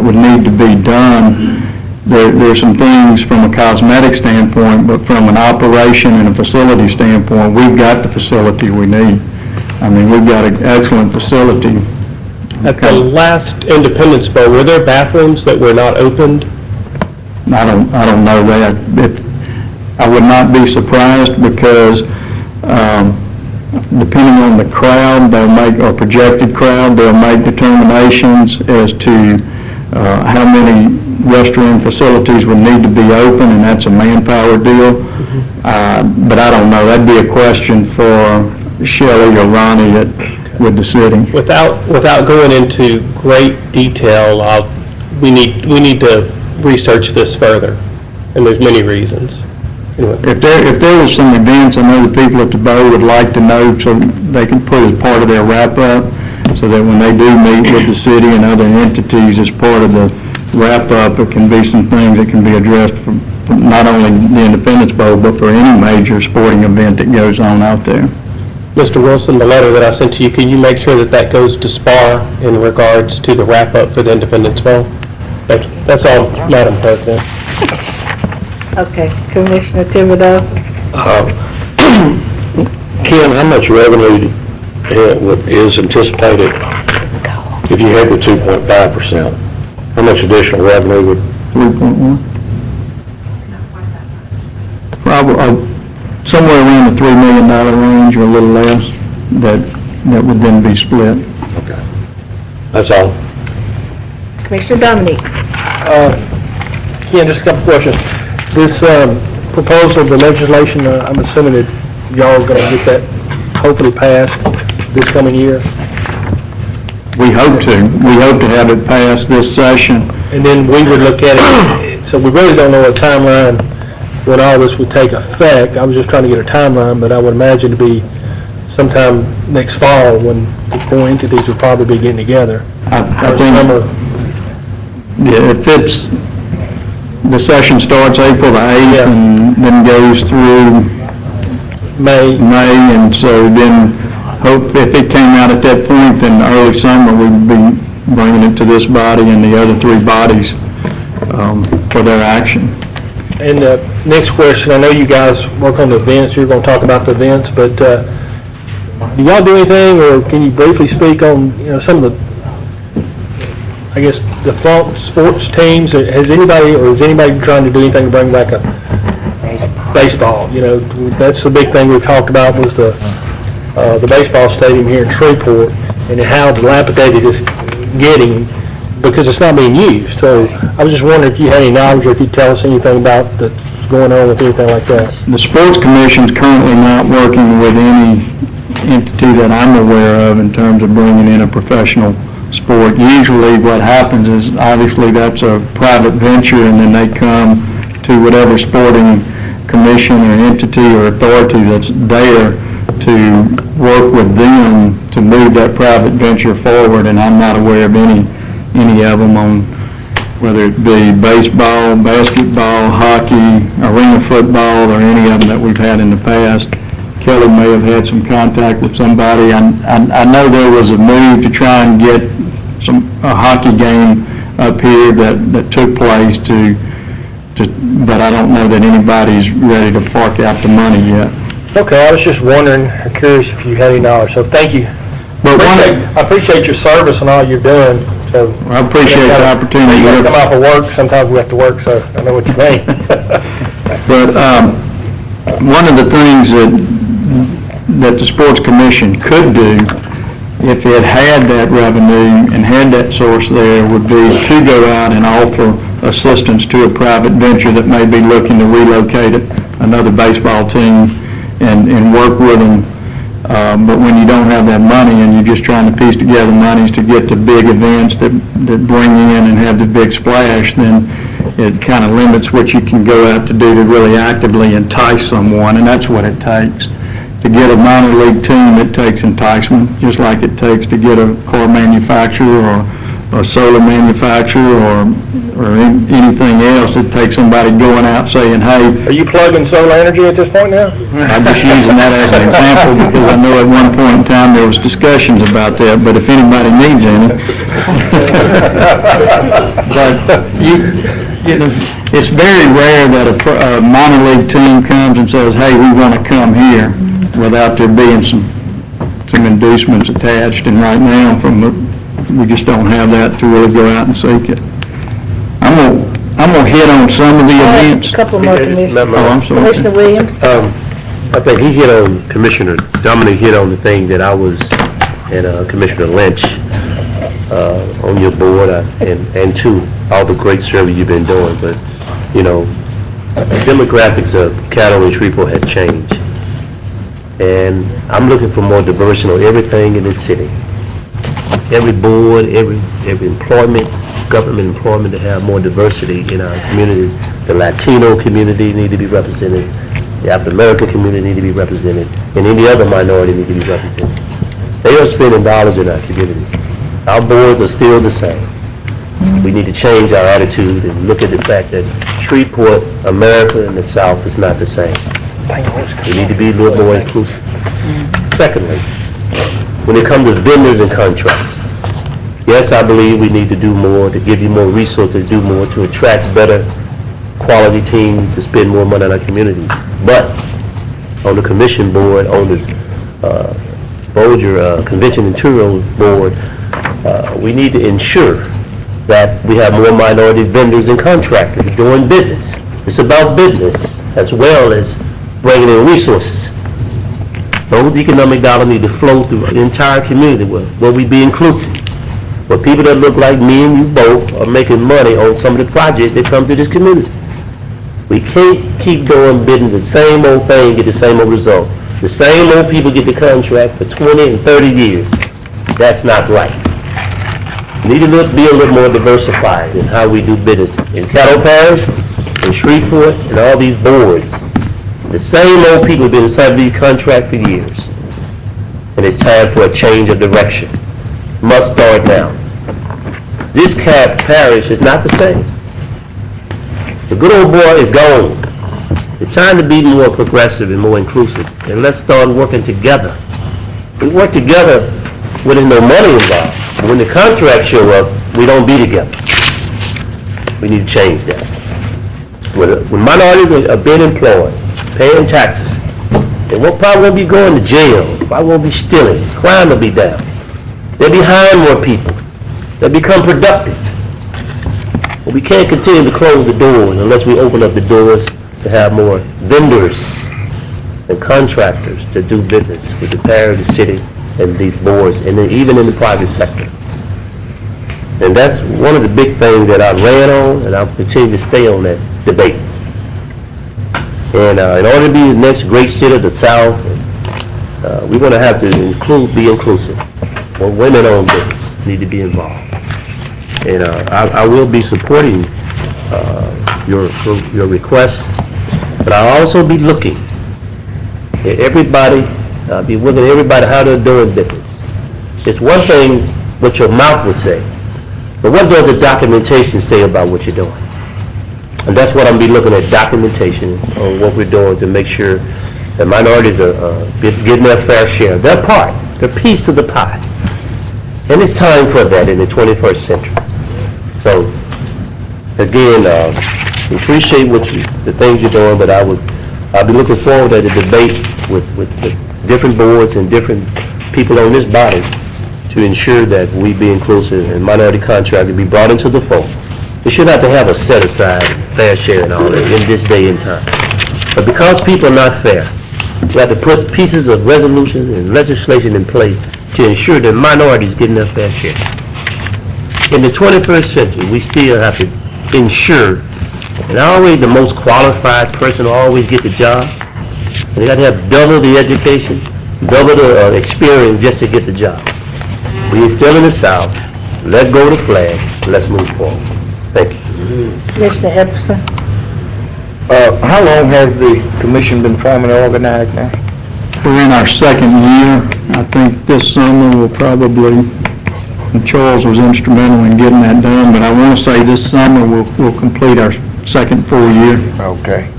would need to be done, there's some things from a cosmetic standpoint, but from an operation and a facility standpoint, we've got the facility we need. I mean, we've got an excellent facility. At the last Independence Bowl, were there bathrooms that were not opened? I don't know that. I would not be surprised, because depending on the crowd, they'll make, or projected crowd, they'll make determinations as to how many restroom facilities would need to be open, and that's a manpower deal. But I don't know. That'd be a question for Shelley or Ronnie with the city. Without going into great detail, we need to research this further, and there's many reasons. Anyway. If there was some events, I know the people at the Bow would like to know, so they can put as part of their wrap-up, so that when they do meet with the city and other entities as part of the wrap-up, it can be some things that can be addressed from not only the Independence Bowl, but for any major sporting event that goes on out there. Mr. Wilson, the letter that I sent to you, can you make sure that that goes to SPAR in regards to the wrap-up for the Independence Bowl? That's all, Madam President. Okay, Commissioner Thibodeau? Ken, how much revenue is anticipated if you had the 2.5%? How much additional revenue would? 3.1? Probably, somewhere around the $3 million range or a little less, that would then be split. Okay. That's all. Commissioner Dominique? Ken, just a couple questions. This proposal, the legislation, I'm assuming that y'all are going to get that hopefully passed this coming year? We hope to. We hope to have it passed this session. And then we would look at it, so we really don't know a timeline when all this would take effect. I was just trying to get a timeline, but I would imagine to be sometime next fall when the four entities would probably be getting together. I think if it's, the session starts April the 8th and then goes through May, and so then hope if it came out at that point, then early summer we'd be bringing it to this body and the other three bodies for their action. And the next question, I know you guys work on the events, you're going to talk about the events, but do y'all do anything, or can you briefly speak on, some of the, I guess, defunct sports teams? Is anybody trying to do anything to bring back a baseball? That's the big thing we've talked about was the baseball stadium here in Shreveport and how dilapidated it's getting because it's not being used. So I was just wondering if you had any knowledge or if you'd tell us anything about that's going on with anything like that. The Sports Commission's currently not working with any entity that I'm aware of in terms of bringing in a professional sport. Usually what happens is obviously that's a private venture and then they come to whatever sporting commission or entity or authority that's there to work with them to move that private venture forward, and I'm not aware of any of them on whether it be baseball, basketball, hockey, arena football, or any of them that we've had in the past. Kelly may have had some contact with somebody. I know there was a move to try and get a hockey game up here that took place but I don't know that anybody's ready to fork out the money yet. Okay, I was just wondering, curious if you had any knowledge, so thank you. I appreciate your service and all you're doing. So I appreciate the opportunity. You come off of work, sometimes we have to work, so I know what you mean. But one of the things that the Sports Commission could do, if it had that revenue and had that source there, would be to go out and offer assistance to a private venture that may be looking to relocate another baseball team and work with them. But when you don't have that money and you're just trying to piece together monies to get the big events that bring in and have the big splash, then it kind of limits what you can go out to do to really actively entice someone, and that's what it takes. To get a minor league team, it takes enticement, just like it takes to get a car manufacturer or a solar manufacturer or anything else. It takes somebody going out saying, hey. Are you plugging solar energy at this point now? I'm just using that as an example because I know at one point in time there was discussions about that, but if anybody needs any. But it's very rare that a minor league team comes and says, hey, we want to come here, without there being some inducements attached, and right now we just don't have that to really go out and seek it. I'm gonna hit on some of the events. A couple more, Commissioner. Oh, I'm sorry. Commissioner Williams? I think he hit on, Dominic hit on the thing that I was, and Commissioner Lynch, on your board, and to all the great service you've been doing, but, the demographics of Caddo and Shreveport has changed. And I'm looking for more diversity on everything in this city. Every board, every employment, government employment, to have more diversity in our community. The Latino community need to be represented. The African American community need to be represented. And any other minority need to be represented. They are spending dollars in our community. Our boards are still the same. We need to change our attitude and look at the fact that Shreveport, America, and the South is not the same. We need to be a little more inclusive. Secondly, when it comes to vendors and contracts, yes, I believe we need to do more, to give you more resources, to do more, to attract better quality team, to spend more money on our community. But on the commission board, on the Bolger Convention and Tourism Board, we need to ensure that we have more minority vendors and contractors doing business. It's about business as well as bringing in resources. Those economic dollars need to flow through the entire community where we be inclusive. Where people that look like me and you both are making money on some of the projects that come to this community. We can't keep doing business the same old thing, get the same old result. The same old people get the contract for 20 and 30 years. That's not right. We need to be a little more diversified in how we do business. In Caddo Parish, in Shreveport, and all these boards, the same old people have been inside these contracts for years. And it's time for a change of direction. Must start now. This parish is not the same. The good old boy is gone. It's time to be more progressive and more inclusive. And let's start working together. We work together when there's no money involved. But when the contracts show up, we don't be together. We need to change that. When minorities are being employed, paying taxes, they won't probably be going to jail. Probably won't be stealing. Crime will be down. They'll be hiring more people. They'll become productive. But we can't continue to close the doors unless we open up the doors to have more vendors and contractors to do business with the parish, the city, and these boards, and then even in the private sector. And that's one of the big things that I ran on, and I'll continue to stay on that debate. And in order to be the next great city of the South, we're going to have to be inclusive. More women-owned business need to be involved. And I will be supporting your requests, but I'll also be looking at everybody, be looking at everybody how they're doing business. It's one thing what your mouth would say, but what does the documentation say about what you're doing? And that's what I'm be looking at, documentation on what we're doing to make sure that minorities are getting their fair share, their part, their piece of the pie. And it's time for that in the 21st century. So, again, we appreciate the things you're doing, but I'll be looking forward to the debate with different boards and different people on this body to ensure that we be inclusive and minority contractors be brought into the fold. We should have to have a set aside, fair share and all that in this day and time. But because people are not fair, we have to put pieces of resolution and legislation in place to ensure that minorities get their fair share. In the 21st century, we still have to ensure that always the most qualified person will always get the job. And they got to have double the education, double the experience just to get the job. We are still in the South. Let go of the flag. Let's move forward. Thank you. Commissioner Epperson. How long has the commission been formally organized now? We're in our second year. I think this summer will probably, and Charles was instrumental in getting that done, but I want to say this summer we'll complete our second full year. Okay.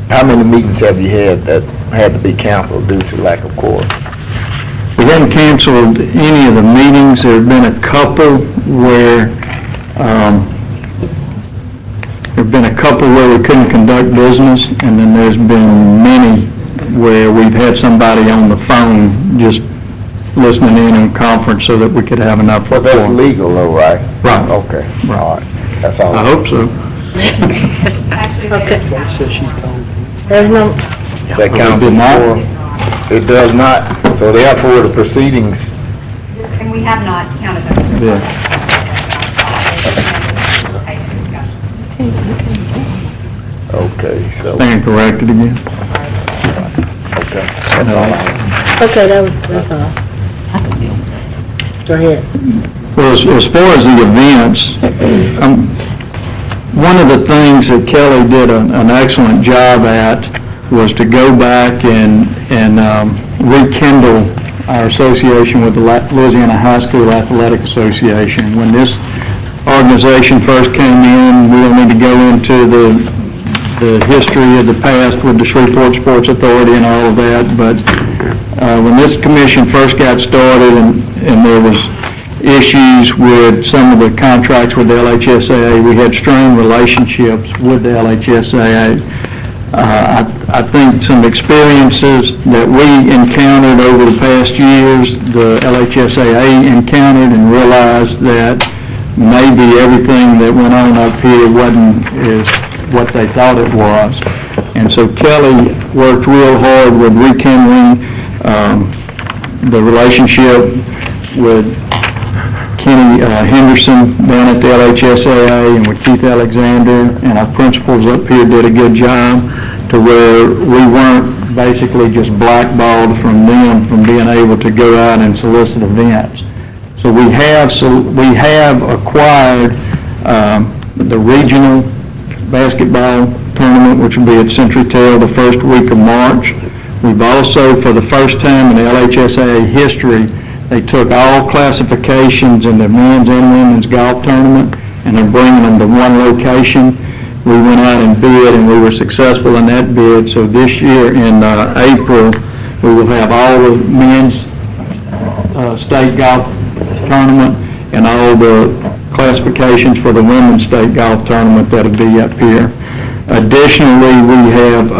How many meetings have you had that had to be canceled due to lack of quorum? We haven't canceled any of the meetings. There have been a couple where we couldn't conduct business, and then there's been many where we've had somebody on the phone just listening in on conference so that we could have enough. Well, that's legal though, right? Right. Okay. Right. All right. That's all. I hope so. Okay. There's no, That counts as quorum? It does not. So therefore, the proceedings. And we have not counted them. Yeah. Okay, so. Stand corrected again. That's all. Go ahead. Well, as far as the events, one of the things that Kelly did an excellent job at was to go back and rekindle our association with the Louisiana High School Athletic Association. When this organization first came in, we don't need to go into the history of the past with the Shreveport Sports Authority and all of that, but when this commission first got started and there was issues with some of the contracts with the LHSAA, we had strained relationships with the LHSAA. I think some experiences that we encountered over the past years, the LHSAA encountered, and realized that maybe everything that went on up here wasn't as what they thought it was. And so Kelly worked real hard with rekindling the relationship with Kenny Henderson down at the LHSAA and with Keith Alexander, and our principals up here did a good job to where we weren't basically just blackballed from them from being able to go out and solicit events. So we have acquired the regional basketball tournament, which will be at Century Tail the first week of March. We've also, for the first time in the LHSAA history, they took all classifications in the men's and women's golf tournament, and they're bringing them to one location. We went out and bid, and we were successful in that bid. So this year in April, we will have all the men's state golf tournament and all the classifications for the women's state golf tournament that'll be up here. Additionally, we have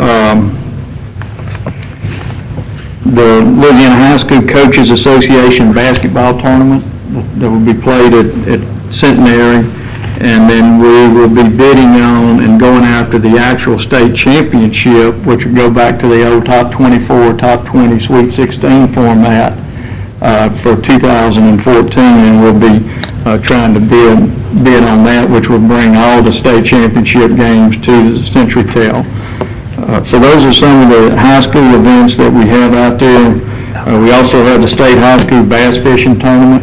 the Louisiana High School Coaches Association basketball tournament that will be played at Centenary, and then we will be bidding on and going after the actual state championship, which will go back to the old top 24, top 20, Sweet 16 format for 2014, and we'll be trying to bid on that, which will bring all the state championship games to the Century Tail. So those are some of the high school events that we have out there. We also have the state high school bass fishing tournament,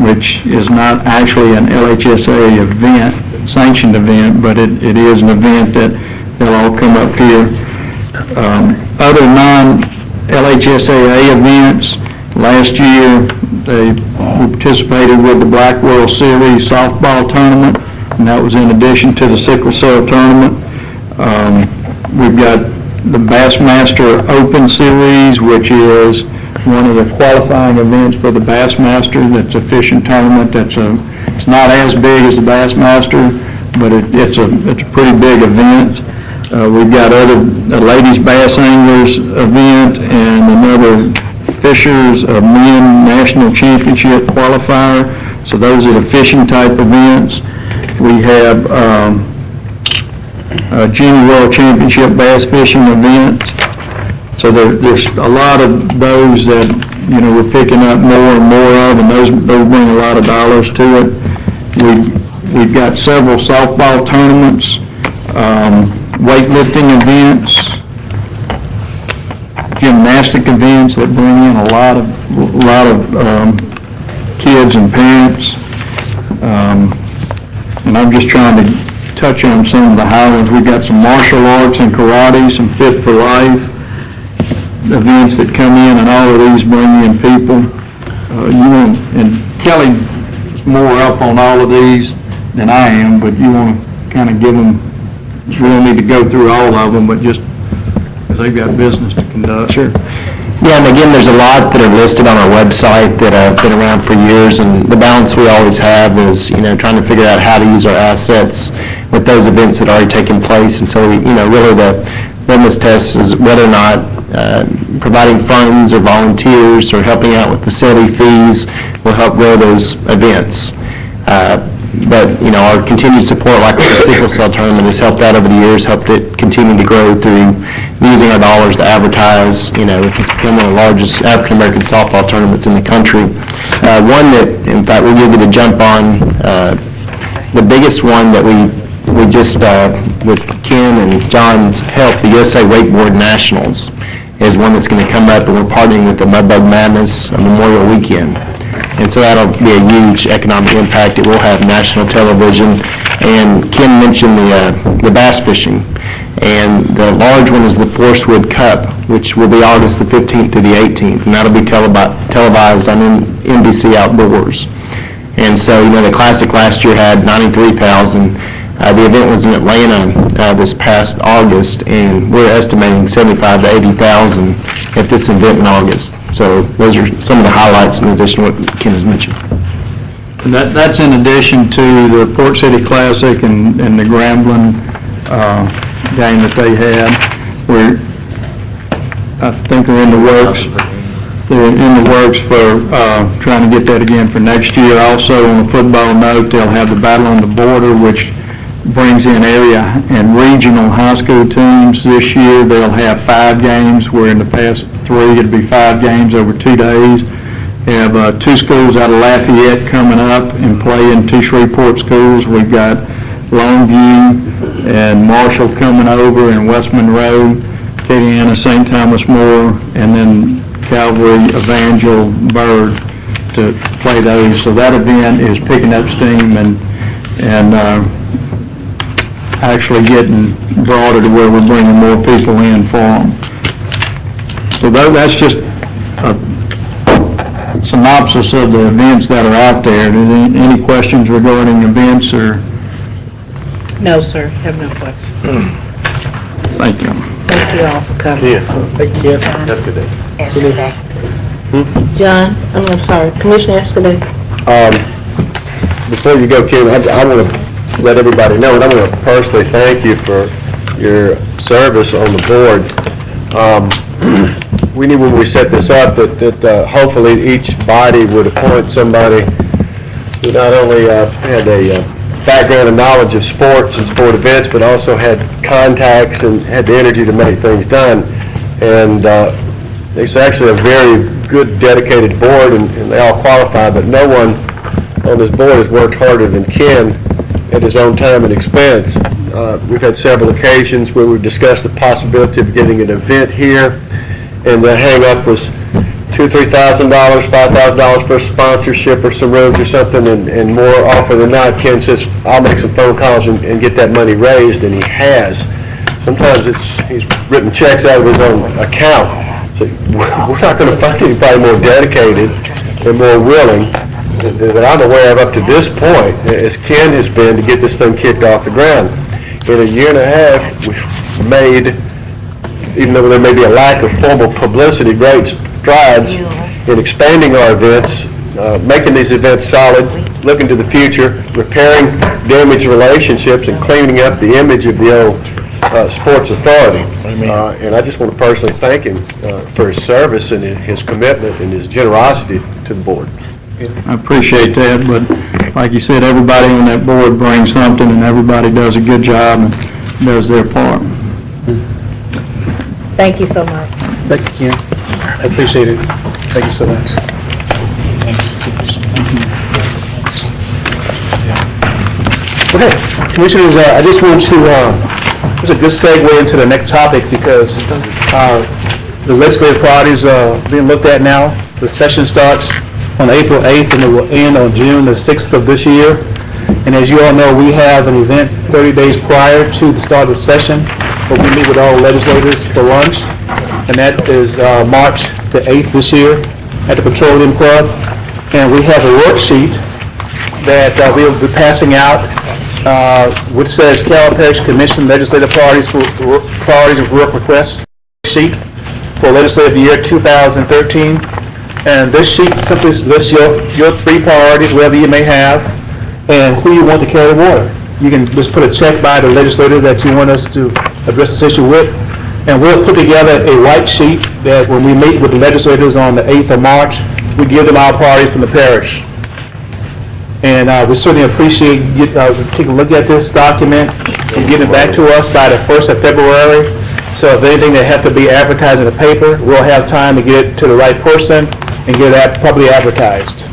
which is not actually an LHSA event, sanctioned event, but it is an event that they'll all come up here. Other non-LHSAA events, last year we participated with the Black World Series softball tournament, and that was in addition to the sickle cell tournament. We've got the Bassmaster Open Series, which is one of the qualifying events for the Bassmaster. That's a fishing tournament. It's not as big as the Bassmaster, but it's a pretty big event. We've got a Ladies Bass Anglers event and another Fishers Men National Championship qualifier. So those are the fishing type events. We have Junior World Championship Bass Fishing event. So there's a lot of those that, we're picking up more and more of, and those bring a lot of dollars to it. We've got several softball tournaments, weightlifting events, gymnastic events that bring in a lot of kids and parents. And I'm just trying to touch on some of the highlights. We've got some martial arts and karate, some Fit for Life events that come in, and all of these bring in people. And Kelly is more up on all of these than I am, but you want to kind of give them, we don't need to go through all of them, but just because they've got business to conduct. Sure. Yeah, and again, there's a lot that are listed on our website that have been around for years, and the balance we always have is, trying to figure out how to use our assets with those events that are already taken place. And so, really the litmus test is whether or not providing funds or volunteers or helping out with facility fees will help grow those events. But, our continued support, like the sickle cell tournament, has helped out over the years, helped it continue to grow through using our dollars to advertise. It's become one of the largest African-American softball tournaments in the country. One that, in fact, we'll give you the jump on, the biggest one that we've we just, with Ken and John's help, the USA Wakeboard Nationals is one that's going to come up, and we're partnering with the Mudbug Madness Memorial Weekend. And so that'll be a huge economic impact. It will have national television. And Ken mentioned the bass fishing. And the large one is the Forcewood Cup, which will be August the 15th to the 18th. And that'll be televised on NBC Outdoors. And so, the Classic last year had 93,000. The event was in Atlanta this past August, and we're estimating 75 to 80,000 at this event in August. So those are some of the highlights in addition to what Ken has mentioned. And that's in addition to the Port City Classic and the Grambling game that they had. I think they're in the works. They're in the works for trying to get that again for next year. Also, on a football note, they'll have the Battle on the Border, which brings in area and regional high school teams. This year they'll have 5 games, where in the past 3 it'd be 5 games over 2 days. We have 2 schools out of Lafayette coming up and playing 2 Shreveport schools. We've got Longview and Marshall coming over, and West Monroe, Acadiana, St. Thomas More, and then Calvary, Evangel, Byrd to play those. So that event is picking up steam and actually getting broader to where we're bringing more people in for them. So that's just a synopsis of the events that are out there. Any questions regarding events or? No, sir, have no questions. Thank you. Thank you all for coming. Yeah. Thank you. Have a good day. John, I'm sorry, Commissioner Escalade. Before you go, Ken, I want to let everybody know, and I want to personally thank you for your service on the board. We knew when we set this up that hopefully each body would appoint somebody who not only had a background and knowledge of sports and sport events, but also had contacts and had the energy to make things done. And it's actually a very good, dedicated board, and they all qualify, but no one on this board has worked harder than Ken at his own time and expense. We've had several occasions where we've discussed the possibility of getting an event here, and the hang-up was $2,000, $3,000, $5,000 for a sponsorship or some rooms or something, and more often than not, Ken says, I'll make some phone calls and get that money raised, and he has. Sometimes he's written checks out of his own account. So we're not going to find anybody more dedicated and more willing that I'm aware of up to this point, as Ken has been, to get this thing kicked off the ground. In a year and a half, we've made, even though there may be a lack of formal publicity, great strides in expanding our events, making these events solid, looking to the future, repairing damaged relationships, and cleaning up the image of the old sports authority. And I just want to personally thank him for his service and his commitment and his generosity to the board. I appreciate that, but like you said, everybody on that board brings something, and everybody does a good job and does their part. Thank you so much. Thank you, Ken. I appreciate it. Thank you so much. Okay, Commissioners, I just want to, it's a good segue into the next topic, because the legislative priorities are being looked at now. The session starts on April 8th and it will end on June the 6th of this year. And as you all know, we have an event 30 days prior to the start of the session where we meet with all legislators for lunch. And that is March the 8th this year at the Petroleum Club. And we have a worksheet that we'll be passing out which says Parish Commission Legislative Priorities and Work Requests sheet for legislative year 2013. And this sheet simply lists your 3 priorities, whatever you may have, and who you want to carry water. You can just put a check by the legislators that you want us to address this issue with, and we'll put together a white sheet that when we meet with the legislators on the 8th of March, we give them our priorities from the parish. And we certainly appreciate you taking a look at this document and getting it back to us by the 1st of February. So if anything that have to be advertised in the paper, we'll have time to get it to the right person and get that properly advertised.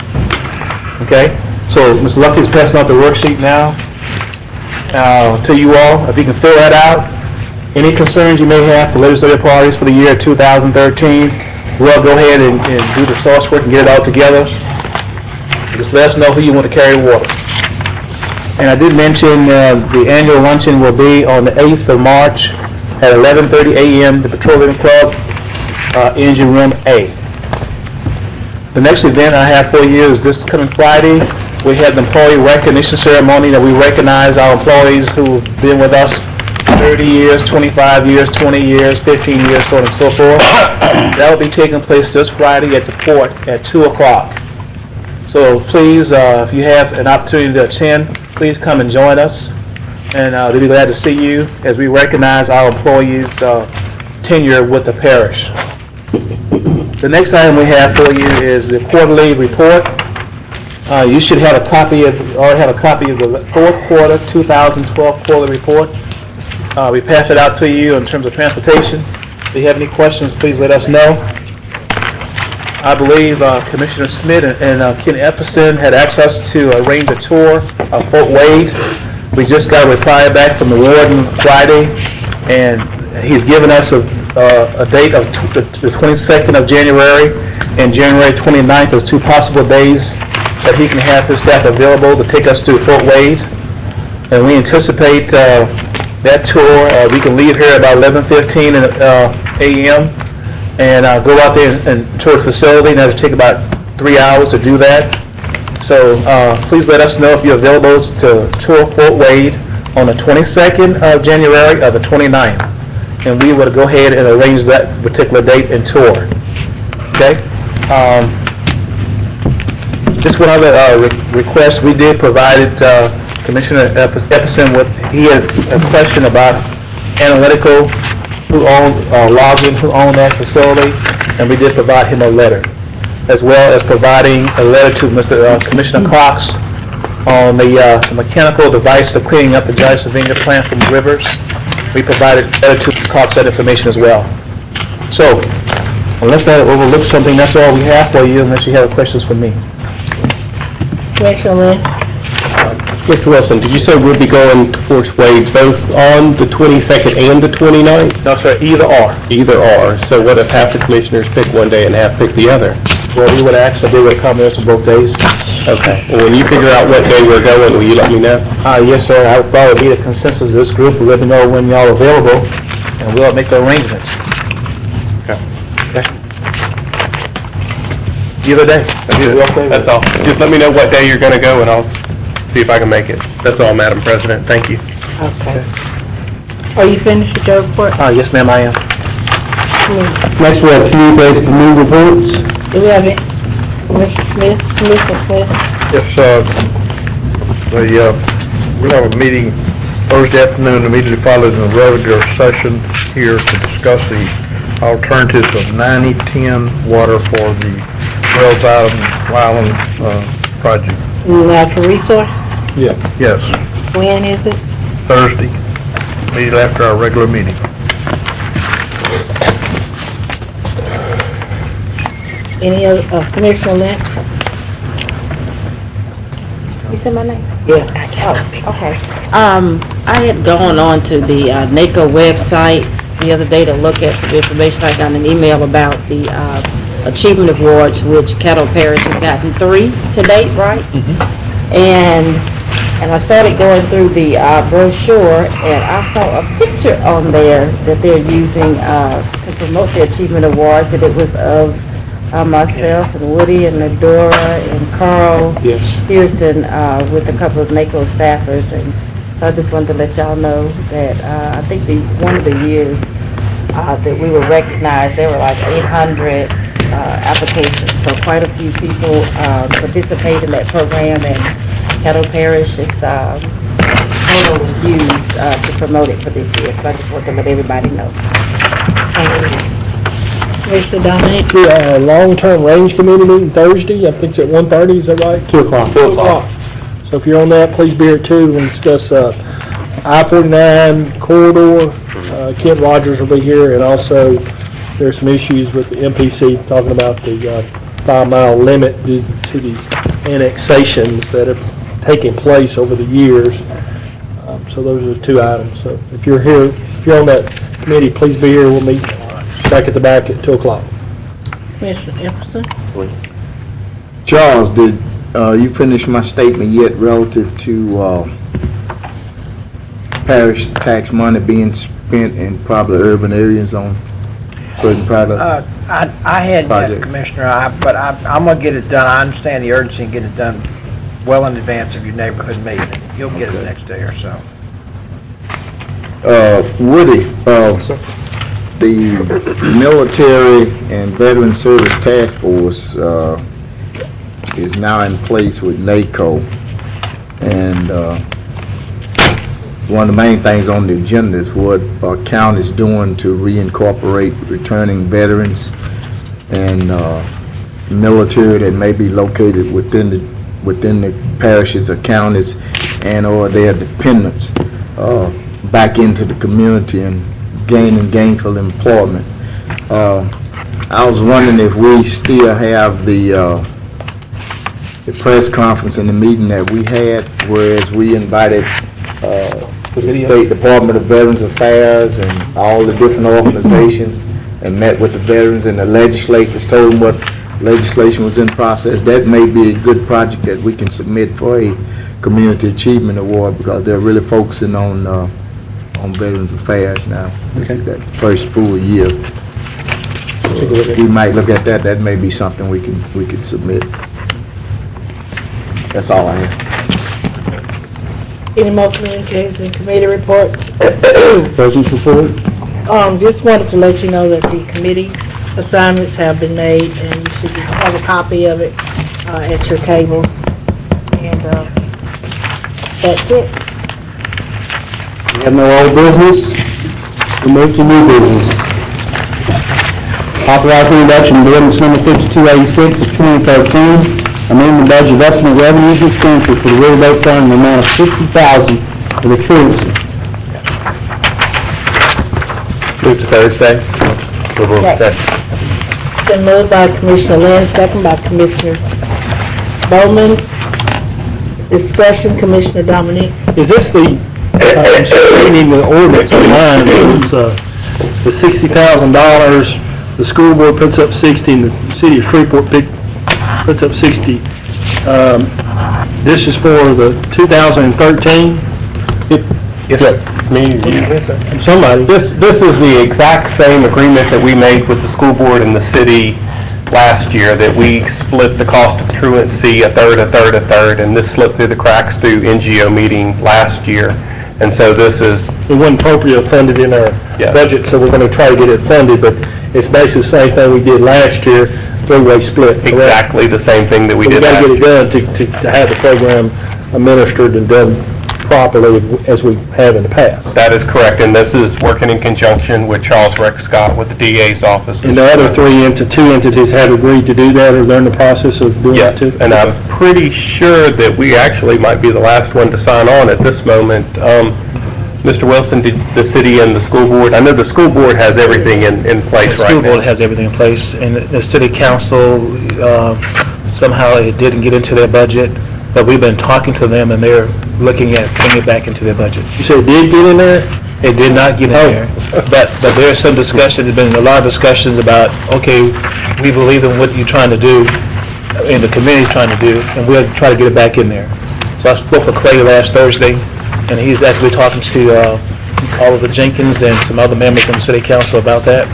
Okay? So Ms. Lucky's passing out the worksheet now. to you all, if you can fill that out. Any concerns you may have for legislative priorities for the year 2013, we'll go ahead and do the source work and get it all together. Just let us know who you want to carry water. And I did mention the annual luncheon will be on the 8th of March at 11:30 a.m. the Petroleum Club, Engine Room A. The next event I have for you is this coming Friday. We have the employee recognition ceremony that we recognize our employees who've been with us 30 years, 25 years, 20 years, 15 years, so on and so forth. That will be taking place this Friday at the port at 2 o'clock. So please, if you have an opportunity to attend, please come and join us. And we'll be glad to see you as we recognize our employees' tenure with the parish. The next item we have for you is the quarterly report. You should have a copy of, already have a copy of the fourth quarter 2012 quarterly report. We pass it out to you in terms of transportation. If you have any questions, please let us know. I believe Commissioner Smith and Ken Epperson had asked us to arrange a tour of Fort Wade. We just got a reply back from the warden Friday, and he's given us a date of the 22nd of January and January 29th as two possible days that he can have his staff available to take us to Fort Wade. And we anticipate that tour, we can leave here about 11:15 a.m. and go out there and tour the facility, and that'll take about 3 hours to do that. So please let us know if you're available to tour Fort Wade on the 22nd of January or the 29th. And we will go ahead and arrange that particular date and tour. Okay? Just one other request. We did provide Commissioner Epperson with, he had a question about analytical, who owned logging, who owned that facility, and we did provide him a letter, as well as providing a letter to Mr. Commissioner Cox on the mechanical device of cleaning up the Judge Sylvania plant from rivers. We provided a letter to Cox that information as well. So, unless I overlook something, that's all we have for you, unless you have questions for me. Commissioner Lynn? Mr. Wilson, did you say we'll be going to Fort Wade both on the 22nd and the 29th? No, sir, either or. Either or. So what if half the commissioners pick one day and half pick the other? Well, we would ask that they would accommodate us on both days. Okay. Well, when you figure out what day we're going, will you let me know? Yes, sir. I would probably be the consensus of this group. We'll let me know when y'all are available, and we'll make the arrangements. Okay. Either day. That's all. Just let me know what day you're going to go, and I'll see if I can make it. That's all, Madam President. Thank you. Okay. Are you finished with your report? Yes, ma'am, I am. Next, we have community-based community reports. Do we have it? Mr. Smith, Commissioner Smith? Yes, we have a meeting Thursday afternoon immediately following the regular session here to discuss the alternatives of 90-10 water for the Wells Island project. Natural resource? Yeah. Yes, When is it? Thursday, immediately after our regular meeting. Any other, Commissioner Lynn? You said my name? Yeah. Oh, okay. I had gone on to the NACO website the other day to look at some information. I got an email about the Achievement Awards, which Caddo Parish has gotten 3 to date, right? Mm-hmm. And I started going through the brochure, and I saw a picture on there that they're using to promote the Achievement Awards, and it was of myself and Woody and Ladora and Carl Pearson with a couple of NACO staffers. And so I just wanted to let y'all know that I think one of the years that we were recognized, there were like 800 applications. So quite a few people participated in that program, and Caddo Parish's photo was used to promote it for this year. So I just want to let everybody know. Commissioner Dominic? The long-term range committee meeting Thursday, I think it's at 1:30, is that right? 2 o'clock. 2 o'clock. So if you're on that, please be here too. We'll discuss I-49 corridor. Kent Rogers will be here, and also there's some issues with the MPC talking about the 5-mile limit due to the annexations that have taken place over the years. So those are the two items. So if you're here, if you're on that committee, please be here. We'll meet back at the back at 2 o'clock. Commissioner Jefferson? Charles, did you finish my statement yet relative to parish tax money being spent in probably urban areas on certain products? I had that, Commissioner, but I'm gonna get it done. I understand the urgency and get it done well in advance of your neighborhood meeting. You'll get it the next day or so. Woody, the Military and Veteran Service Task Force is now in place with NACO, and one of the main things on the agenda is what our county is doing to reincorporate returning veterans and military that may be located within the parishes or counties and or their dependents back into the community and gaining gainful employment. I was wondering if we still have the press conference and the meeting that we had, whereas we invited the State Department of Veterans Affairs and all the different organizations and met with the veterans and the legislators, told them what legislation was in process. That may be a good project that we can submit for a Community Achievement Award, because they're really focusing on Veterans Affairs now. This is that first full year. So we might look at that. That may be something we could submit. That's all I have. Any more communications and committee reports? President's report. Just wanted to let you know that the committee assignments have been made, and you should have a copy of it at your table. And that's it. We have no old business. We move to new business. Authorizing reduction in ordinance number 5286 of 2013. Amending the budget of estimate revenues and expenditures for the Riverboat Fund in the amount of $60,000 for the troops. Move to Thursday. Been moved by Commissioner Lynn, second by Commissioner Bowman. Discussion, Commissioner Dominique. Is this the, reading the ordinance online, it's the $60,000, the school board puts up 60, and the city of Shreveport puts up 60. This is for the 2013? Yes, sir. Somebody. This is the exact same agreement that we made with the school board and the city last year, that we split the cost of truancy a third, and this slipped through the cracks through NGO meeting last year. And so this is... It wasn't appropriately funded in our budget, so we're going to try to get it funded, but it's basically the same thing we did last year, three-way split. Correct? Exactly the same thing that we did last year. We got to get it done to have the program administered and done properly as we have in the past. That is correct, and this is working in conjunction with Charles Rex Scott with the DA's office. And the other two entities have agreed to do that, or they're in the process of doing that too? Yes, and I'm pretty sure that we actually might be the last one to sign on at this moment. Mr. Wilson, did the city and the school board, I know the school board has everything in place right now. The school board has everything in place, and the city council, somehow it didn't get into their budget, but we've been talking to them, and they're looking at putting it back into their budget. You said it did get in there? It did not get in there, but there's some discussion, there's been a lot of discussions about, okay, we believe in what you're trying to do, and the committee's trying to do, and we'll try to get it back in there. So I spoke to Clay last Thursday, and he's actually talking to all of the Jenkins and some other members of the city council about that.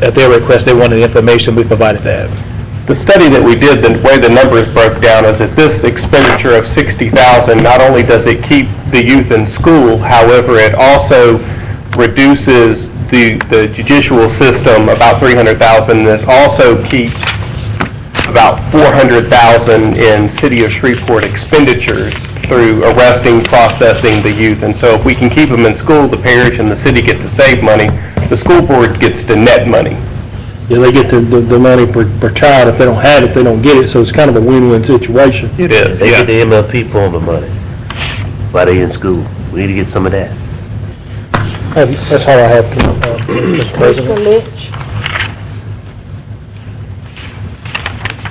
At their request, they wanted the information, we provided that. The study that we did, the way the numbers broke down is that this expenditure of $60,000, not only does it keep the youth in school, however, it also reduces the judicial system about $300,000. This also keeps about $400,000 in City of Shreveport expenditures through arresting, processing the youth. And so if we can keep them in school, the parish and the city get to save money. The school board gets to net money. Yeah, they get the money per child. If they don't have it, they don't get it. So it's kind of a win-win situation. It is, They yes. get the MLP form of money while they in school. We need to get some of that. That's all I have, Mr. Commissioner President. Lynch.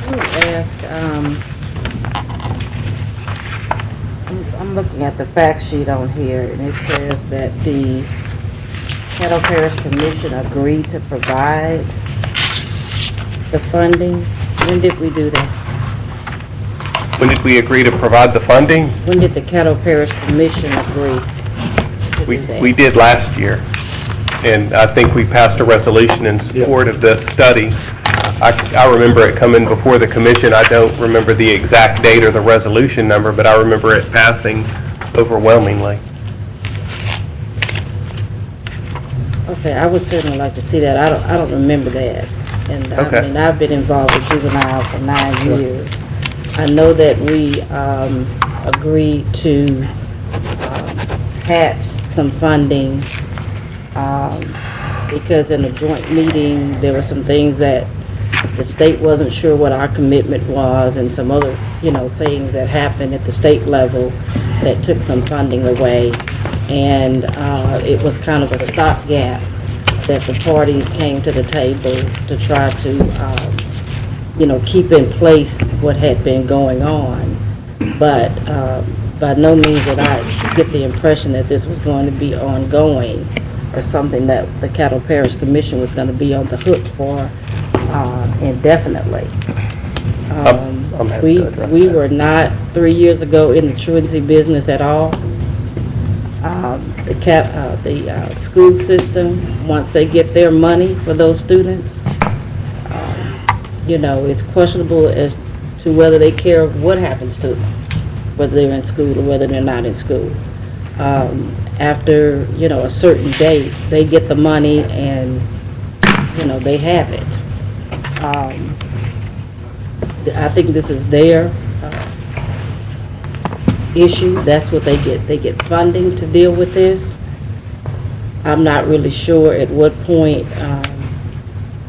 I would ask, I'm looking looking at the fact sheet on here, and it says that the Caddo Parish Commission agreed to provide the funding. When did we do that? When did we agree to provide the funding? When did the Caddo Parish Commission agree to do that? We did last year, and I think we passed a resolution in support of this study. I remember it coming before the commission. I don't remember the exact date or the resolution number, but I remember it passing overwhelmingly. Okay, I would certainly like to see that. I don't remember that. And Okay. I mean, I've been involved with juvenile for 9 years. I know that we agreed to patch some funding because in a joint meeting, there were some things that the state wasn't sure what our commitment was, and some other, things that happened at the state level that took some funding away. And it was kind of a stopgap that the parties came to the table to try to, keep in place what had been going on. But by no means did I get the impression that this was going to be ongoing or something that the Caddo Parish Commission was going to be on the hook for indefinitely. I'm happy to address We that. were not 3 years ago in the truancy business at all. The school system, once they get their money for those students, it's questionable as to whether they care what happens to them, whether they're in school or whether they're not in school. After, a certain date, they get the money and, they have it. I think this is their issue. That's what they get. They get funding to deal with this. I'm not really sure at what point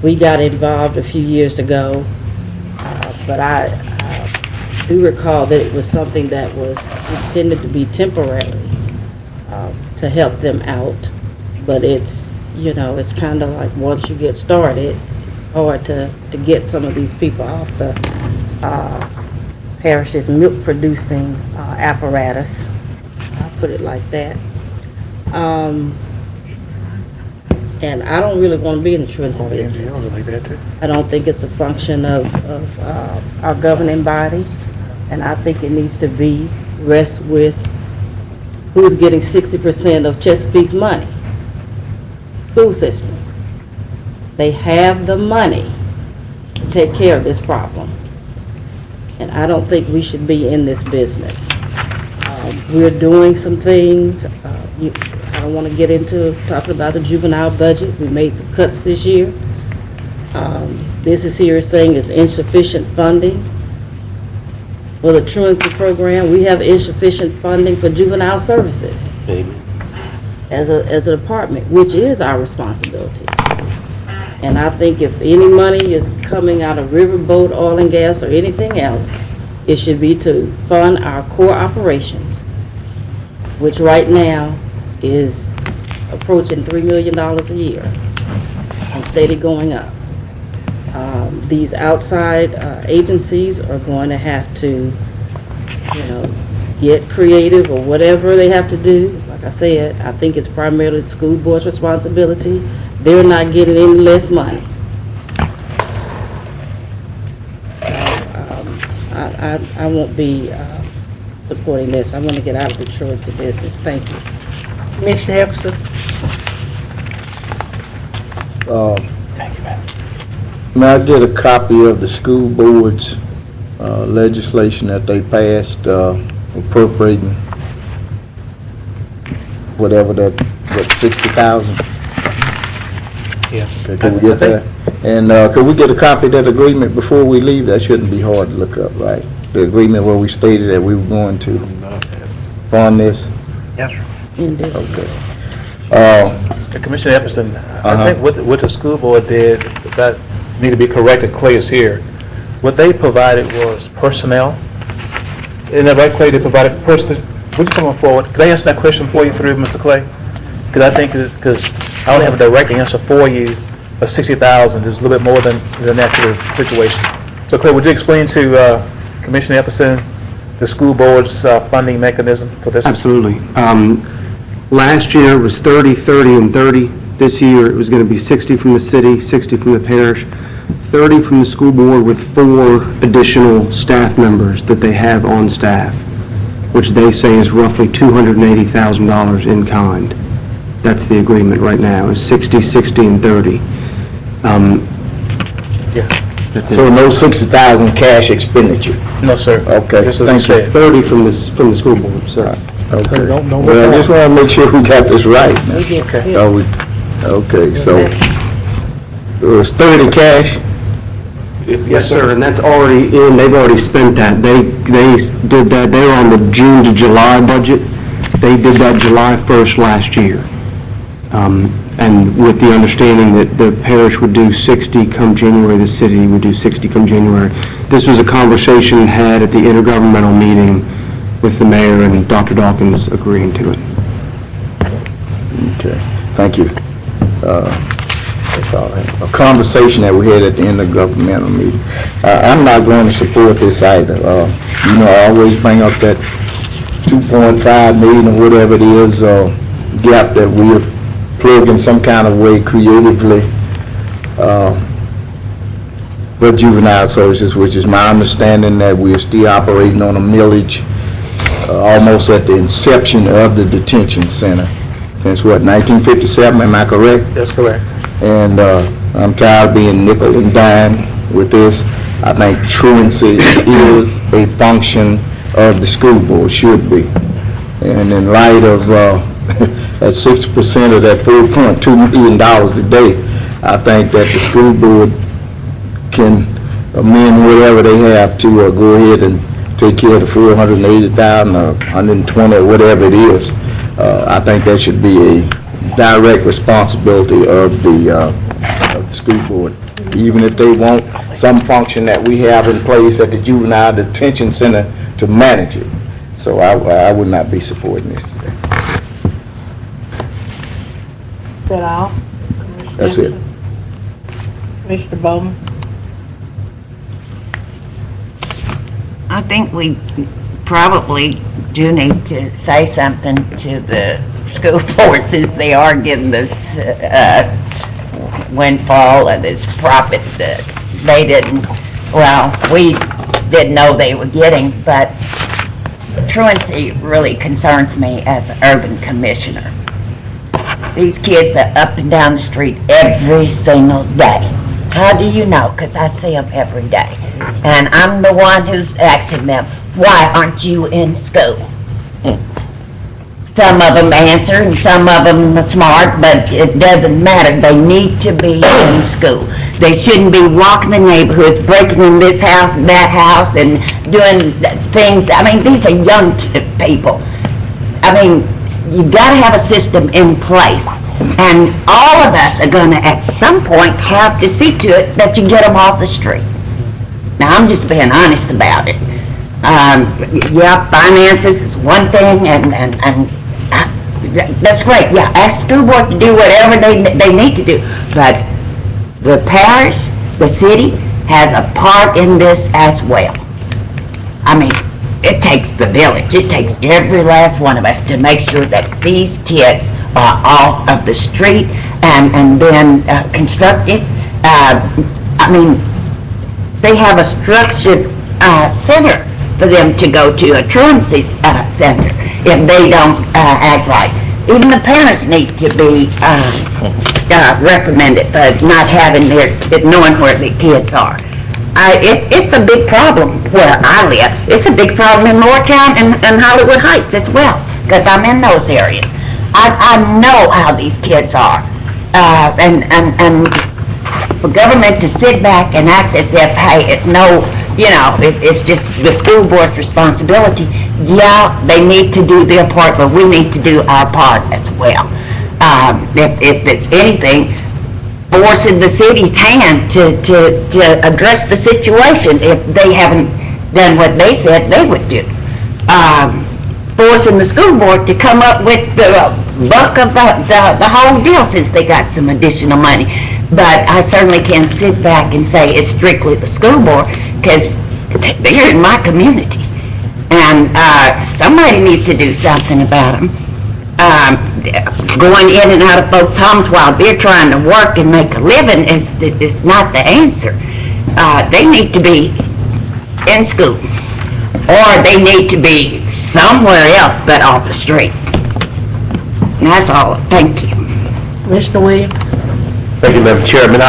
we got involved a few years ago, but I do recall that it was something that was intended to be temporary to help them out. But it's, it's kind of like once you get started, it's hard to get some of these people off the parish's milk producing apparatus. I'll put it like that. And I don't really want to be in the truancy business. I don't think it's a function of our governing body, and I think it needs to rest with who's getting 60% of Chesapeake's money. School system. They have the money to take care of this problem. And I don't think we should be in this business. We're doing some things. I don't want to get into talking about the juvenile budget. We made some cuts this year. This is saying it's insufficient funding for the truancy program. We have insufficient funding for juvenile services as a department, which is our responsibility. And I think if any money is coming out of riverboat, oil and gas, or anything else, it should be to fund our core operations, which right now is approaching $3 million a year and steady going up. These outside agencies are going to have to, get creative or whatever they have to do. Like I said, I think it's primarily the school board's responsibility. They're not getting any less money. So I won't be supporting this. I want to get out of the truancy business. Thank you. Commissioner Epperson? May I get a copy of the school board's legislation that they passed appropriating whatever that 60,000? Yeah. Okay, can we get that? And could we get a copy of that agreement before we leave? That shouldn't be hard to look up, right? The agreement where we stated that we were going to fund this? Yes, sir. Okay. Commissioner Epperson, I think what the school board did, if that need to be corrected, Clay is here. What they provided was personnel. Isn't that right, Clay? They provided personnel. Would you come on forward? Could I answer that question for you through, Mr. Clay? Because I think, because I don't have a direct answer for you, of 60,000, there's a little bit more than that to the situation. So Clay, would you explain to Commissioner Epperson the school board's funding mechanism for this? Absolutely. Last year it was 30, 30, and 30. This year it was going to be 60 from the city, 60 from the parish, 30 from the school board with 4 additional staff members that they have on staff, which they say is roughly $280,000 in kind. That's the agreement right now, is 60, 60, and 30. That's it. So no 60,000 cash expenditure? No, sir. Okay, Just as thank you you. said. 30 from the school board, sir. Okay. Don't Well, I just want to make sure we got this right. Okay, so it was 30 cash? Yes, sir, and that's already in, they've already spent that. They did that, they were on the June to July budget. They did that July 1st last year. And with the understanding that the parish would do 60 come January, the city would do 60 come January. This was a conversation had at the intergovernmental meeting with the mayor and Dr. Dawkins agreeing to it. Okay, thank you. That's all right. A conversation that we had at the intergovernmental meeting. I'm not going to support this either. You know, I always bring up that 2.5 million or whatever it is gap that we're plugging some kind of way creatively for juvenile services, which is my understanding that we're still operating on a millage almost at the inception of the detention center. Since what, 1957, am I correct? That's correct. And I'm tired of being nickel and dime with this. I think truancy is a function of the school board, should be. And in light of at 6% of that $4.2 million today, I think that the school board can amend whatever they have to go ahead and take care of the 480,000 or 120 or whatever it is. I think that should be a direct responsibility of the school board, even if they want some function that we have in place at the juvenile detention center to manage it. So I would not be supporting this today. Is that all? That's it. Mr. Bowman? I think we probably do need to say something to the school board since they are getting this windfall and this profit that they didn't, well, we didn't know they were getting, but truancy really concerns me as an urban commissioner. These kids are up and down the street every single day. How do you know? Because I see them every day. And I'm the one who's asking them, why aren't you in school? Some of them answer and some of them are smart, but it doesn't matter. They need to be in school. They shouldn't be walking the neighborhoods, breaking in this house and that house and doing things. I mean, these are young people. I mean, you gotta have a system in place. And all of us are gonna at some point have to see to it that you get them off the street. Now, I'm just being honest about it. Yeah, finances is one thing, and that's great. Yeah, ask the school board to do whatever they need to do. But the parish, the city, has a part in this as well. I mean, it takes the village. It takes every last one of us to make sure that these kids are off of the street and then constructed. I mean, they have a structured center for them to go to, a truancy center, if they don't act right. Even the parents need to be reprimanded for not having knowing where the kids are. It's a big problem where I live. It's a big problem in Moortown and Hollywood Heights as well, because I'm in those areas. I know how these kids are. And for government to sit back and act as if, hey, it's no, you know, it's just the school board's responsibility. Yeah, they need to do their part, but we need to do our part as well. If it's anything, forcing the city's hand to address the situation if they haven't done what they said they would do. Forcing the school board to come up with the buck of the whole deal since they got some additional money. But I certainly can't sit back and say it's strictly the school board, because they're in my community. And somebody needs to do something about them. Going in and out of folks' homes while they're trying to work and make a living is not the answer. They need to be in school, or they need to be somewhere else but off the street. And that's all. Thank you. Commissioner Williams? Thank you, Madam Chairman.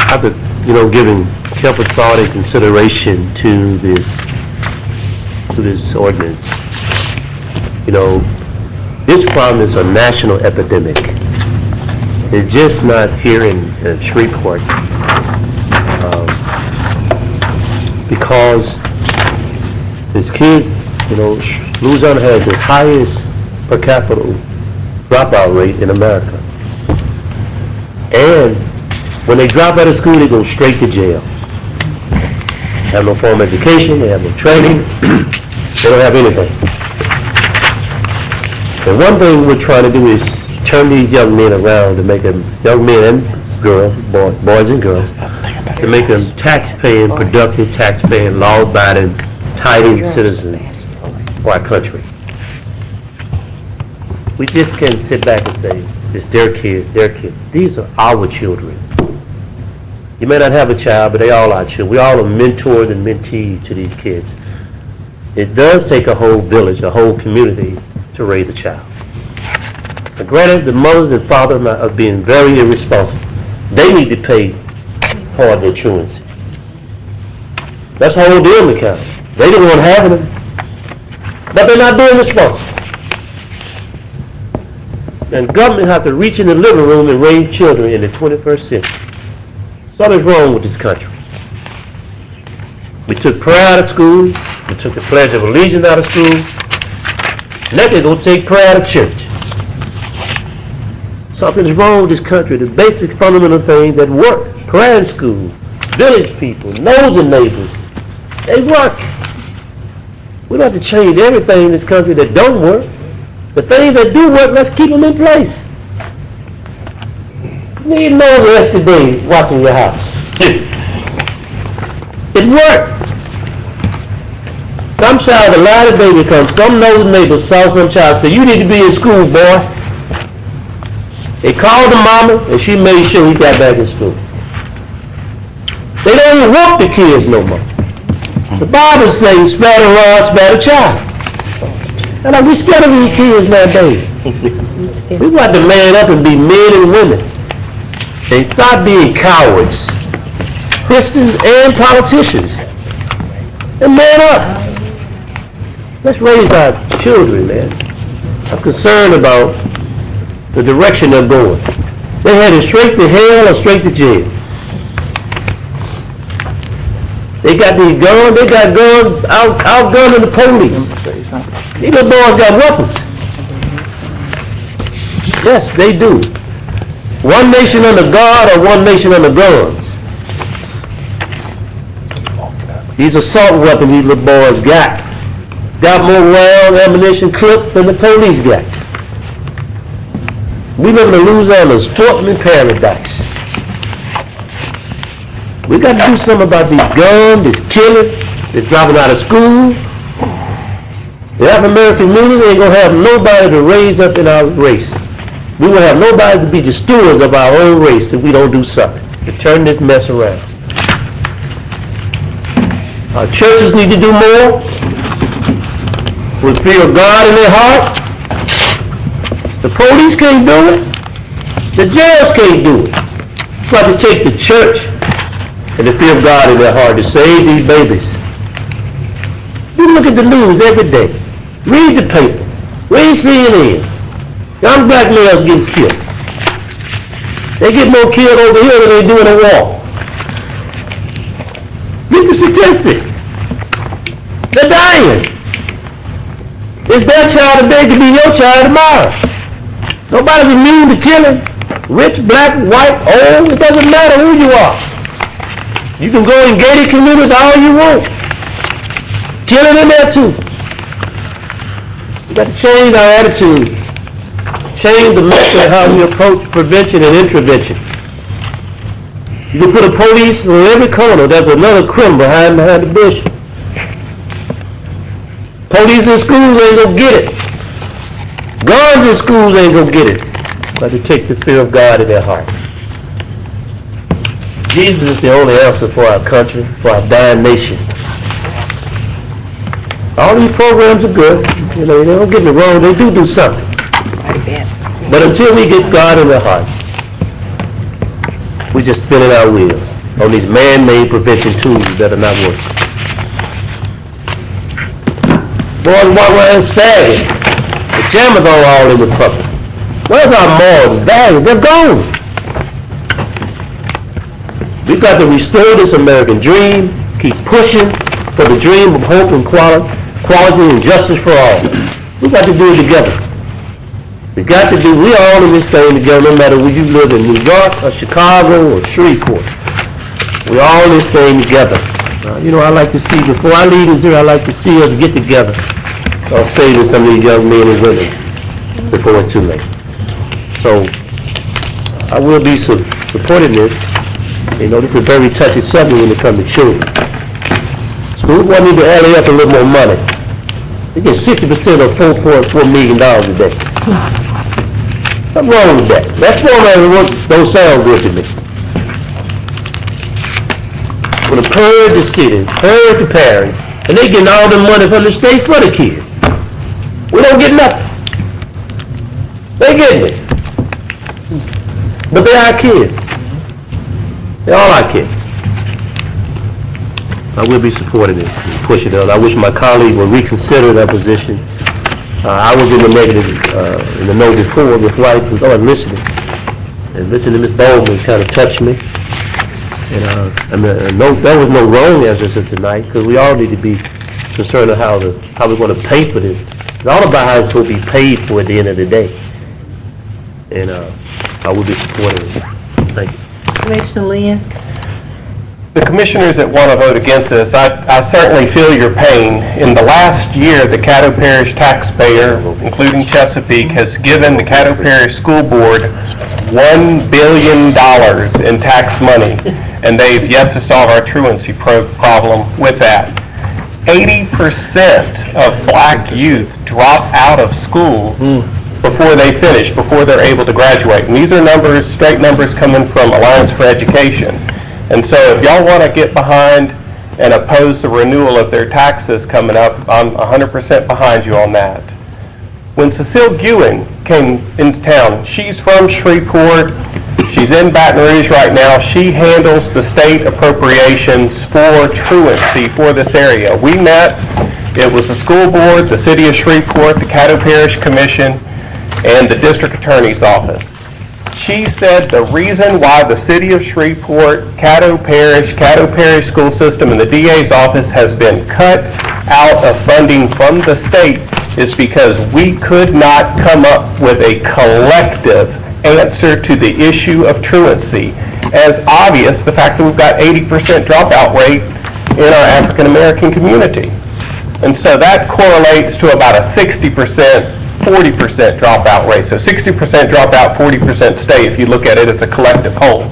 After, giving careful thought and consideration to this ordinance, this problem is a national epidemic. It's just not here in Shreveport. Because these kids, Louisiana has the highest per capita dropout rate in America. And when they drop out of school, they go straight to jail. They have no formal education, they have no training, they don't have anything. And one thing we're trying to do is turn these young men around to make them, young men and girls, boys and girls, to make them tax-paying, productive, tax-paying, law-abiding, tidy citizens for our country. We just can't sit back and say, it's their kid, their kid. These are our children. You may not have a child, but they all are children. We all are mentors and mentees to these kids. It does take a whole village, a whole community to raise a child. Now, granted, the mothers and fathers are being very irresponsible. They need to pay part of their truancy. That's the whole deal in the county. They the one having them, but they're not being responsible. And government have to reach in the living room and raise children in the 21st century. Something's wrong with this country. We took prayer out of school. We took the Pledge of Allegiance out of school. Now they're going to take prayer out of church. Something's wrong with this country. The basic fundamental things that work. Prayer in school, village people, nosy neighbors, they work. We don't have to change everything in this country that don't work. The things that do work, let's keep them in place. You need nosy extra day watching your house. It worked. Some child allowed a baby come. Some nosy neighbors saw some child say, "You need to be in school, boy." They called the mama, and she made sure he got back in school. They don't even whoop the kids no more. The Bible says, "Spare the rod, spare the child." And we scared of these kids nowadays. We want to man up and be men and women. And stop being cowards. Christians and politicians. And man up. Let's raise our children, man. I'm concerned about the direction they're going. They're headed straight to hell or straight to jail. They got these guns, they got guns, outgunning the police. These little boys got weapons. Yes, they do. One nation under God or one nation under guns. These assault weapons these little boys got more round ammunition clip than the police got. We live in Louisiana, sportsman paradise. We got to do something about these guns, this killing, this dropping out of school. The African American community ain't gonna have nobody to raise up in our race. We will have nobody to be the stewards of our own race if we don't do something to turn this mess around. Our churches need to do more with fear of God in their heart. The police can't do it. The jails can't do it. It's got to take the church and the fear of God in their heart to save these babies. You look at the news every day. Read the paper. Read CNN. Young black males getting killed. They get more killed over here than they do in a war. Get the statistics. They're dying. If their child today could be your child tomorrow. Nobody's immune to killing. Rich, black, white, old, it doesn't matter who you are. You can go in gated communities all you want. Killing in there too. We got to change our attitude. Change the method of how we approach prevention and intervention. You can put a police on every corner. There's another criminal behind the bush. Police in schools ain't gonna get it. Guns in schools ain't gonna get it. But to take the fear of God in their heart. Jesus is the only answer for our country, for our dying nation. All these programs are good. You know, don't get me wrong, they do something. But until we get God in our heart, we just spinning our wheels on these man-made prevention tools that are not working. Boys walk around sagging. The jammers are all in the public. Where's our moral value? They're gone. We've got to restore this American dream, keep pushing for the dream of hope and quality and justice for all. We've got to do it together. We all in this thing together, no matter where you live in New York or Chicago or Shreveport. We all in this thing together. I like to see, before I leave this here, I like to see us get together. I'll saving some of these young men and women before it's too late. So, I will be supporting this. This is a very touchy subject when it comes to children. Schools need to add up a little more money. They get 60% of $4.4 million a day. What's wrong with that? That formula don't sound good to me. When to purge the city, purge the parents, and they getting all the money from the state for the kids. We don't get nothing. They getting it. But they're our kids. They're all our kids. I will be supporting it, pushing it. I wish my colleague would reconsider their position. I was in the negative, in the no before I started listening. And listening to Ms. Bowman kind of touched me. And there was no wrong answer to tonight, because we all need to be concerned of how we're going to pay for this. It's all about how it's going to be paid for at the end of the day. And I will be supporting it. Thank you. Commissioner Lynn? The commissioners that want to vote against this, I certainly feel your pain. In the last year, the Caddo Parish taxpayer, including Chesapeake, has given the Caddo Parish School Board $1 billion in tax money, and they've yet to solve our truancy problem with that. 80% of black youth drop out of school before they finish, before they're able to graduate. And these are numbers, straight numbers coming from Alliance for Education. And so if y'all want to get behind and oppose the renewal of their taxes coming up, I'm 100% behind you on that. When Cecile Guin came into town, she's from Shreveport, she's in Baton Rouge right now, she handles the state appropriations for truancy for this area. We met, it was the school board, the city of Shreveport, the Caddo Parish Commission, and the district attorney's office. She said the reason why the city of Shreveport, Caddo Parish school system, and the DA's office has been cut out of funding from the state is because we could not come up with a collective answer to the issue of truancy. As obvious, the fact that we've got 80% dropout rate in our African American community. And so that correlates to about a 60%, 40% dropout rate. So 60% dropout, 40% stay if you look at it as a collective whole.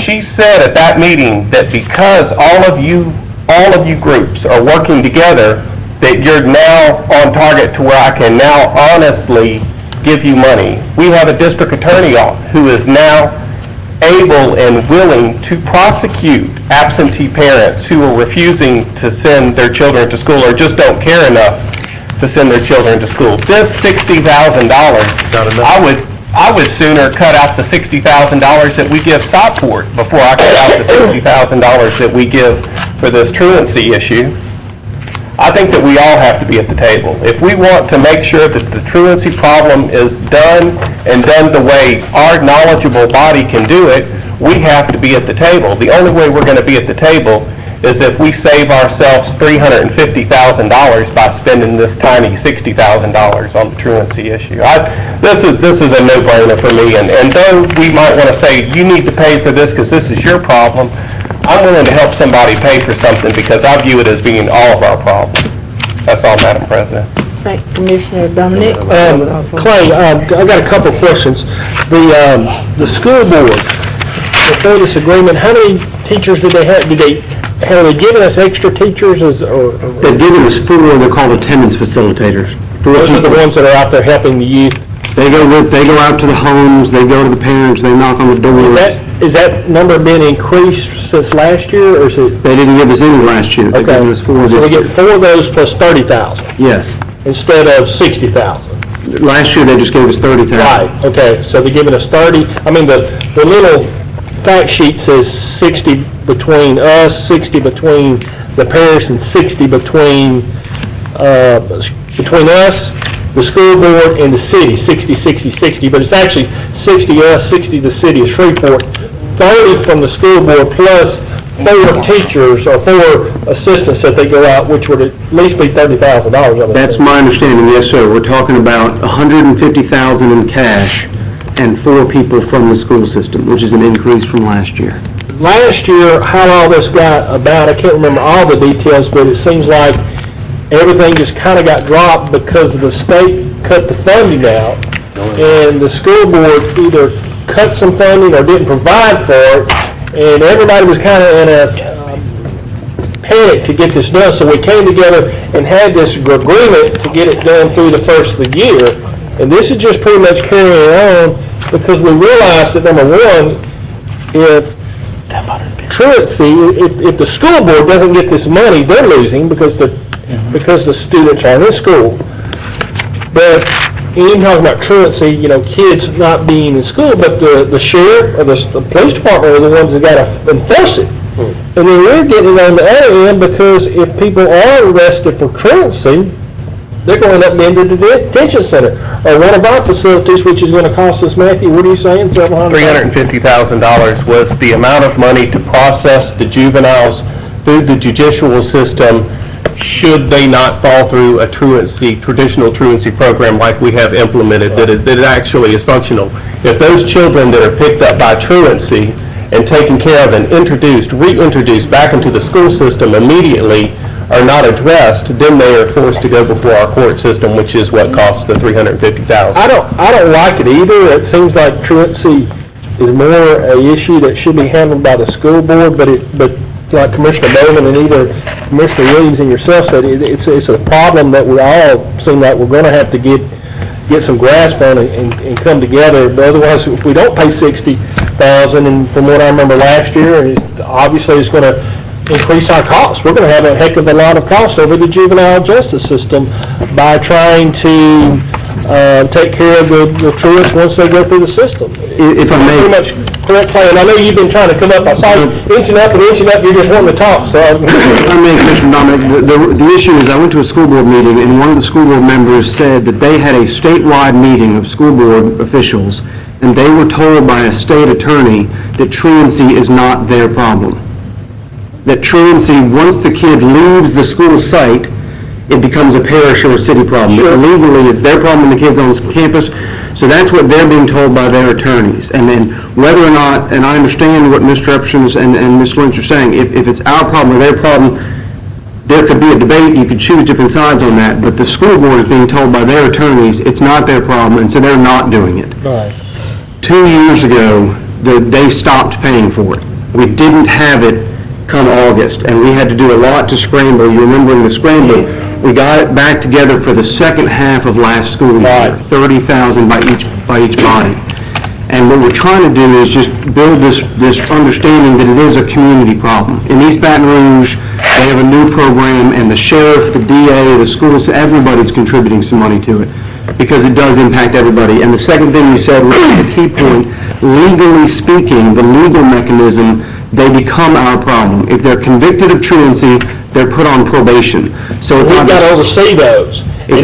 She said at that meeting that because all of you groups are working together, that you're now on target to where I can now honestly give you money. We have a district attorney who is now able and willing to prosecute absentee parents who are refusing to send their children to school or just don't care enough to send their children to school. This $60,000, I would sooner cut out the $60,000 that we give Southport before I cut out the $60,000 that we give for this truancy issue. I think that we all have to be at the table. If we want to make sure that the truancy problem is done and done the way our knowledgeable body can do it, we have to be at the table. The only way we're going to be at the table is if we save ourselves $350,000 by spending this tiny $60,000 on the truancy issue. This is a no-brainer for me, and though we might want to say, you need to pay for this because this is your problem, I'm willing to help somebody pay for something because I view it as being all of our problem. That's all, Madam President. Thank you, Commissioner Dominic. Clay, I got a couple of questions. The school board, the this agreement, how many teachers did they have? Did they Have they given us extra teachers or? They've given us 4, they're called attendance facilitators. Those are the ones that are out there helping the youth. They go out to the homes, they go to the parents, they knock on the doors. Is that number been increased since last year, or is it? They didn't give us any last year. They gave us 4 this So we year. get 4 of those plus 30,000 Yes. instead of 60,000. Last year, they just gave us 30,000. Right, okay, so they're giving us 30, I mean, the little fact sheet says 60 between us, 60 between the parish, and 60 between us, the school board, and the city, 60, 60, 60, but it's actually 60 us, 60 the city of Shreveport, 30 from the school board, plus 4 teachers or 4 assistants that they go out, which would at least be $30,000. That's my understanding, yes, sir. We're talking about $150,000 in cash and 4 people from the school system, which is an increase from last year. Last year, how all this got about, I can't remember all the details, but it seems like everything just kind of got dropped because the state cut the funding out, and the school board either cut some funding or didn't provide for it, and everybody was kind of in a panic to get this done, so we came together and had this agreement to get it done through the first of the year, and this is just pretty much carrying on because we realized that, number one, if truancy, if the school board doesn't get this money, they're losing because the students aren't in school. But even talking about truancy, kids not being in school, but the sheriff or the police department are the ones that got to enforce it. And then we're getting it on the other end because if people are arrested for truancy, they're going up into the detention center or one of our facilities, which is going to cost us, Matthew, what are you saying? $350,000 was the amount of money to process the juveniles through the judicial system should they not fall through a traditional truancy program like we have implemented, that it actually is functional. If those children that are picked up by truancy and taken care of and reintroduced back into the school system immediately are not addressed, then they are forced to go before our court system, which is what costs the $350,000. I don't like it either. It seems like truancy is more a issue that should be handled by the school board, but like Commissioner Bowman and either Commissioner Williams and yourself said, it's a problem that we all seem like we're going to have to get some grasp on and come together. But otherwise, if we don't pay $60,000, and from what I remember last year, obviously it's going to increase our costs. We're going to have a heck of a lot of cost over the juvenile justice system by trying to take care of the truants once they go through the system. If I may, pretty much correct plan. I know you've been trying to come up. I saw you inching up, you're just wanting to talk. So I mean, Commissioner Dominic, the issue is I went to a school board meeting and one of the school board members said that they had a statewide meeting of school board officials and they were told by a state attorney that truancy is not their problem. That truancy, once the kid leaves the school site, it becomes a parish or a city problem. Sure. Legally, it's their problem when the kid's on campus. So that's what they're being told by their attorneys. And then whether or not, and I understand what Mr. Epshins and Ms. Lynch are saying, if it's our problem or their problem, there could be a debate. You could choose different sides on that. But the school board is being told by their attorneys it's not their problem, and so they're not doing it. Right. 2 years ago, they stopped paying for it. We didn't have it come August, and we had to do a lot to scramble. You remember in the scramble, we got it back together for the second half of last school year, $30,000 by each body. And what we're trying to do is just build this understanding that it is a community problem. In East Baton Rouge, they have a new program, and the sheriff, the DA, the schools, everybody's contributing some money to it because it does impact everybody. And the second thing you said, which is the key point, legally speaking, the legal mechanism, they become our problem. If they're convicted of truancy, they're put on probation. So we've got to oversee those. It's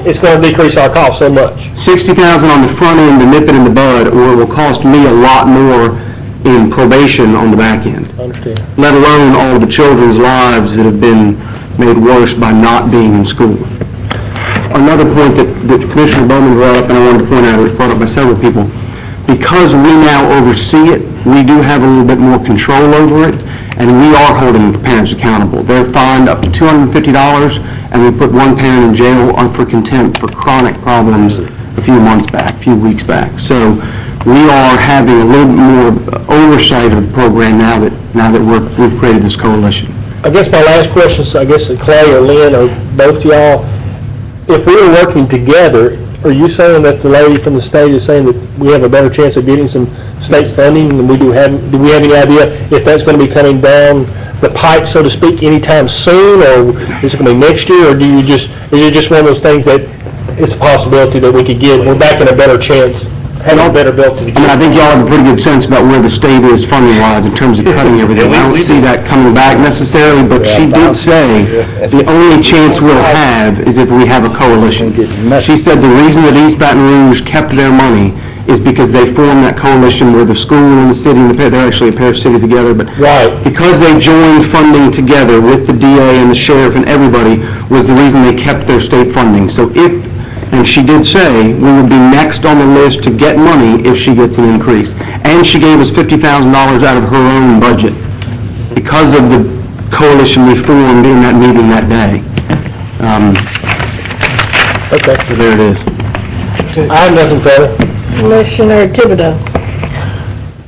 it's going to decrease our cost so much. $60,000 on the front end to nip it in the bud, or it will cost me a lot more in probation on the back end. I understand. Let alone all the children's lives that have been made worse by not being in school. Another point that Commissioner Bowman brought up, and I wanted to point out, it was brought up by several people, because we now oversee it, we do have a little bit more control over it, and we are holding the parents accountable. They're fined up to $250, and we put one parent in jail for contempt for chronic problems a few weeks back. So we are having a little more oversight of the program now that we've created this coalition. I guess my last question is, I guess Clay or Lynn or both y'all, if we were working together, are you saying that the lady from the state is saying that we have a better chance of getting some state funding than we do we have any idea if that's going to be coming down the pipe, so to speak, anytime soon, or is it going to be next year, or is it just one of those things that it's a possibility that we could we're back in a better chance, having a better bill to I mean, I think y'all have a pretty good sense about where the state is funding-wise in terms of cutting everything. I don't see that coming back necessarily, but she did say the only chance we'll have is if we have a coalition. She said the reason that East Baton Rouge kept their money is because they formed that coalition where the school and the city and they're actually a Parish city together, but because they joined funding together with the DA and the sheriff and everybody was the reason they kept their state funding. So and she did say we would be next on the list to get money if she gets an increase. And she gave us $50,000 out of her own budget because of the coalition we formed in that meeting that day. Okay. So there it is. I have nothing further. Commissioner Thibodeau.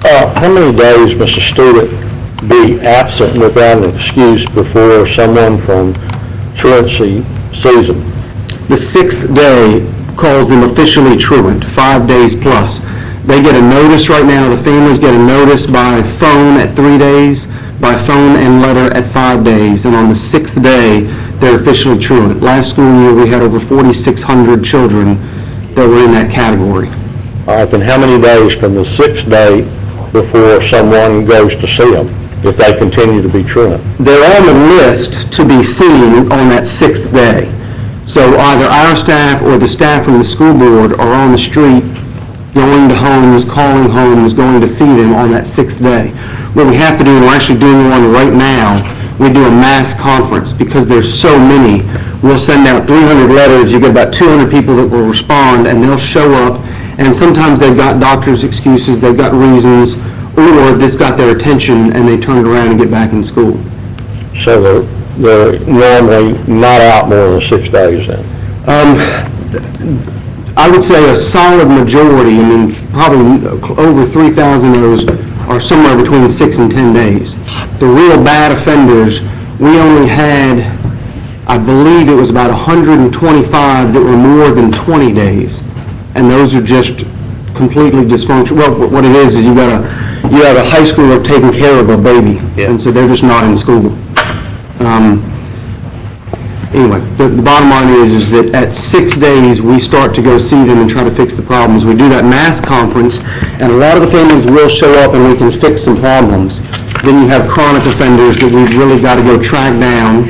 How many days must a student be absent without an excuse before someone from truancy sees them? The 6th day calls them officially truant, 5 days plus. They get a notice right now, the families get a notice by phone at 3 days, by phone and letter at 5 days, and on the 6th day, they're officially truant. Last school year, we had over 4,600 children that were in that category. All right, then how many days from the 6th day before someone goes to see them, if they continue to be truant? They're on the list to be seen on that 6th day. So either our staff or the staff from the school board are on the street going to homes, calling homes, going to see them on that 6th day. What we have to do, and we're actually doing one right now, we do a mass conference because there's so many. We'll send out 300 letters, you get about 200 people that will respond, and they'll show up, and sometimes they've got doctor's excuses, they've got reasons, or this got their attention and they turn it around and get back in school. So they're normally not out more than 6 days then? I would say a solid majority, I mean, probably over 3,000 of those are somewhere between 6 and 10 days. The real bad offenders, we only had, I believe it was about 125 that were more than 20 days. And those are just completely dysfunctional. Well, what it is you have a high schooler taking care of a baby, and so they're just not in school. Anyway, the bottom line is that at 6 days, we start to go see them and try to fix the problems. We do that mass conference, and a lot of the families will show up and we can fix some problems. Then you have chronic offenders that we've really got to go track down,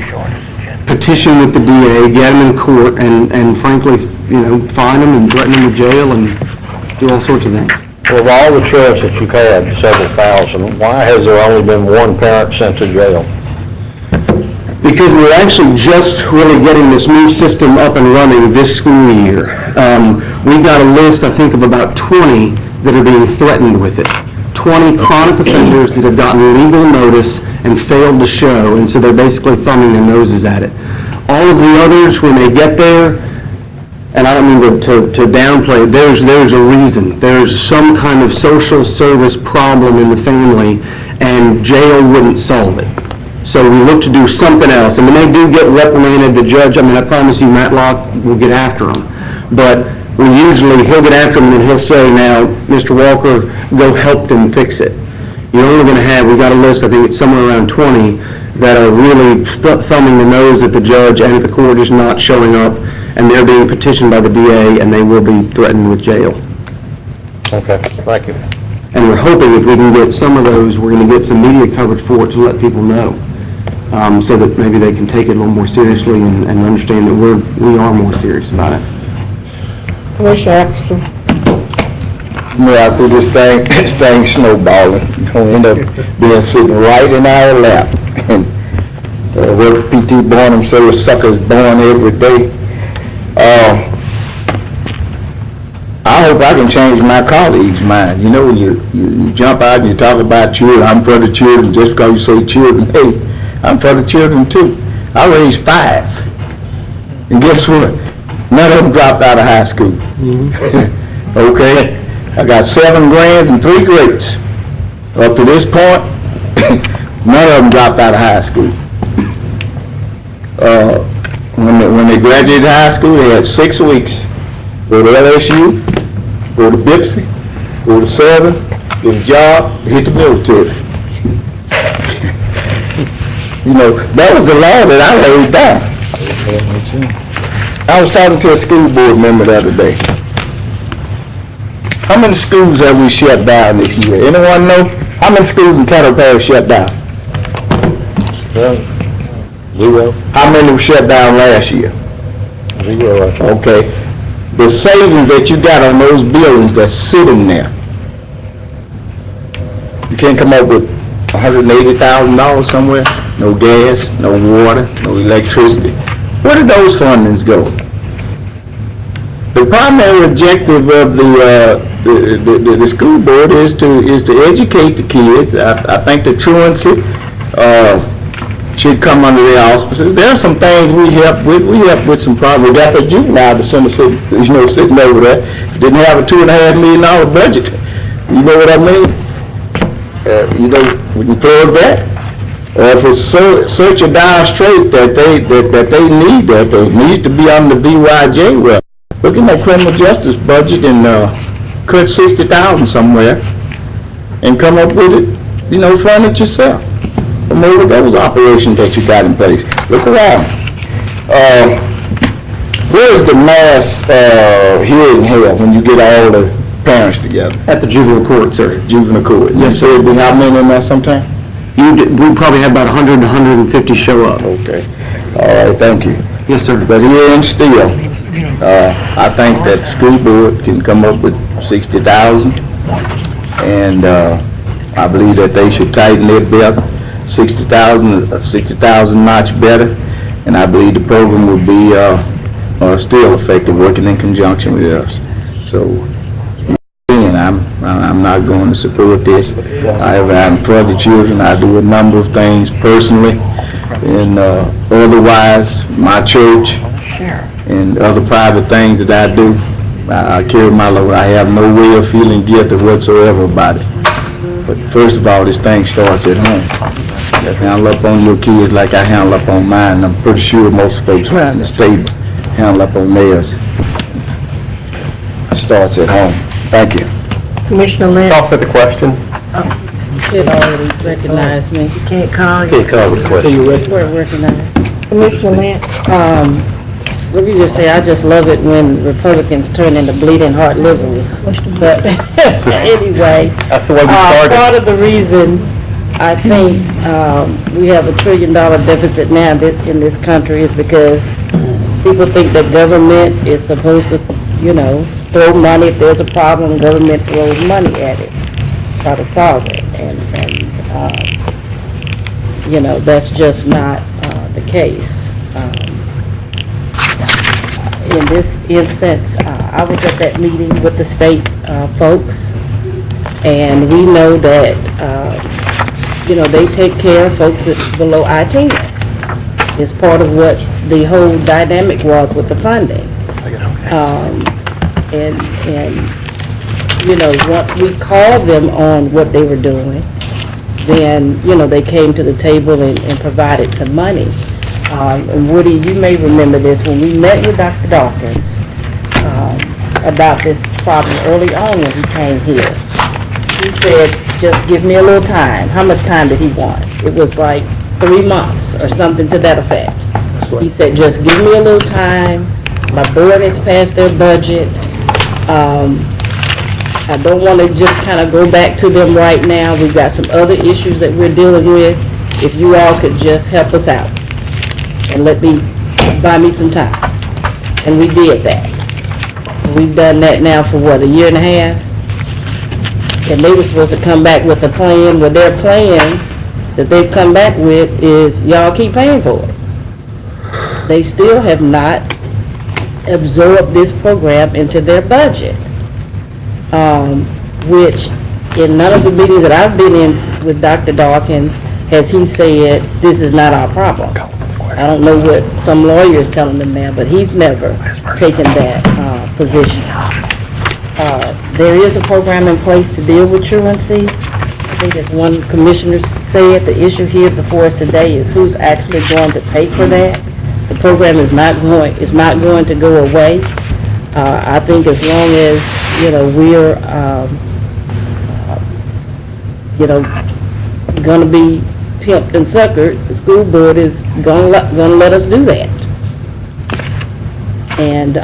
petition with the DA, get them in court, and frankly, fine them and threaten them with jail and do all sorts of things. Well, of all the truants that you've had, several thousand, why has there only been one parent sent to jail? Because we're actually just really getting this new system up and running this school year. We've got a list, I think, of about 20 that are being threatened with it. 20 chronic offenders that have gotten legal notice and failed to show, and so they're basically thumbing their noses at it. All of the others, when they get there, and I don't mean to downplay it, there's a reason. There's some kind of social service problem in the family, and jail wouldn't solve it. So we look to do something else. And when they do get reprimanded, the judge, I promise you, Matlock will get after them. But he'll get after them and he'll say, now, Mr. Walker, go help them fix it. You're only going to we got a list, I think it's somewhere around 20, that are really thumbing the nose at the judge and at the court, just not showing up, and they're being petitioned by the DA, and they will be threatened with jail. Okay, thank you. And we're hoping if we can get some of those, we're going to get some media coverage for it to let people know. So that maybe they can take it a little more seriously and understand that we are more serious about it. Commissioner Epperson. Yeah, I see this thing snowballing. It's going to end up being sitting right in our lap. And what P.T. Barnum said, suckers born every day. I hope I can change my colleagues' mind. You jump out and you talk about children. I'm for the children just because you say children. Hey, I'm for the children too. I raised 5. And guess what? None of them dropped out of high school. Okay? I got 7 grands and 3 greats. Up to this point, none of them dropped out of high school. When they graduated high school, they had 6 weeks. Go to LSU, go to Bipsy, go to Southern, get a job, hit the military. You know, that was the law that I laid down. I was talking to a school board member the other day. How many schools have we shut down this year? Anyone know? How many schools in Caddo Parish shut down? 0. How many were shut down last year? 0. Okay. The savings that you got on those buildings that's sitting there, you can't come up with $180,000 somewhere? No gas, no water, no electricity. Where did those fundings go? The primary objective of the school board is to educate the kids. I think the truancy should come under their auspices. There are some things we help with. We help with some problems. We got the juvenile center sitting over there. If it didn't have a $2.5 million budget, you know what I mean? You know, we can plug that. Or if it's such a dire strait that they need that, it needs to be under the BYJ. Well, look at my criminal justice budget and cut 60,000 somewhere and come up with it, you know, fund it yourself. Come over those operations that you got in place. Look around. Where's the mass hearing held when you get all the parents together? At the juvenile court, sir. Juvenile court. You Yes, said we how many in there sometime? We probably have about 100 to 150 show up. Okay. All right, thank you. Yes, sir. But here in Steel, I think that the school board can come up with 60,000, and I believe that they should tighten their belt. 60,000 much better, and I believe the program will be still effective, working in conjunction with us. So, again, I'm not going to support this. I'm for the children. I do a number of things personally, and otherwise, my church and other private things that I do, I carry my load. I have no way of feeling guilty whatsoever about it. But first of all, this thing starts at home. You handle up on your kids like I handle up on mine. I'm pretty sure most folks around this table handle up on theirs. It starts at home. Thank you. Commissioner Lynn. Call for the question. You should already recognize me. You can't call you. Can't call the question. We're recognized. Commissioner Lynn. Let me just say, I just love it when Republicans turn into bleeding heart liberals. But anyway, That's the way we started. part of the reason I think we have $1 trillion deficit now in this country is because people think that government is supposed to, you know, throw money. If there's a problem, government throws money at it, try to solve it. And you know, that's just not the case. In this instance, I was at that meeting with the state folks, and we know that, you know, they take care of folks below I-10. It's part of what the whole dynamic was with the funding. And you know, once we called them on what they were doing, then, you know, they came to the table and provided some money. And Woody, you may remember this, when we met with Dr. Dawkins about this problem early on when he came here, he said, just give me a little time. How much time did he want? It was like 3 months or something to that effect. He said, just give me a little time. My board has passed their budget. I don't want to just kind of go back to them right now. We've got some other issues that we're dealing with. If you all could just help us out and buy me some time. And we did that. We've done that now for what, 1.5 years? And they were supposed to come back with a plan. Well, their plan that they've come back with is y'all keep paying for it. They still have not absorbed this program into their budget, which in none of the meetings that I've been in with Dr. Dawkins has he said, this is not our problem. I don't know what some lawyer is telling them now, but he's never taken that position. There is a program in place to deal with truancy. I think as one commissioner said, the issue here before us today is who's actually going to pay for that. The program is not going to go away. I think as long as, we're, going to be pimped and suckered, the school board is going to let us do that. And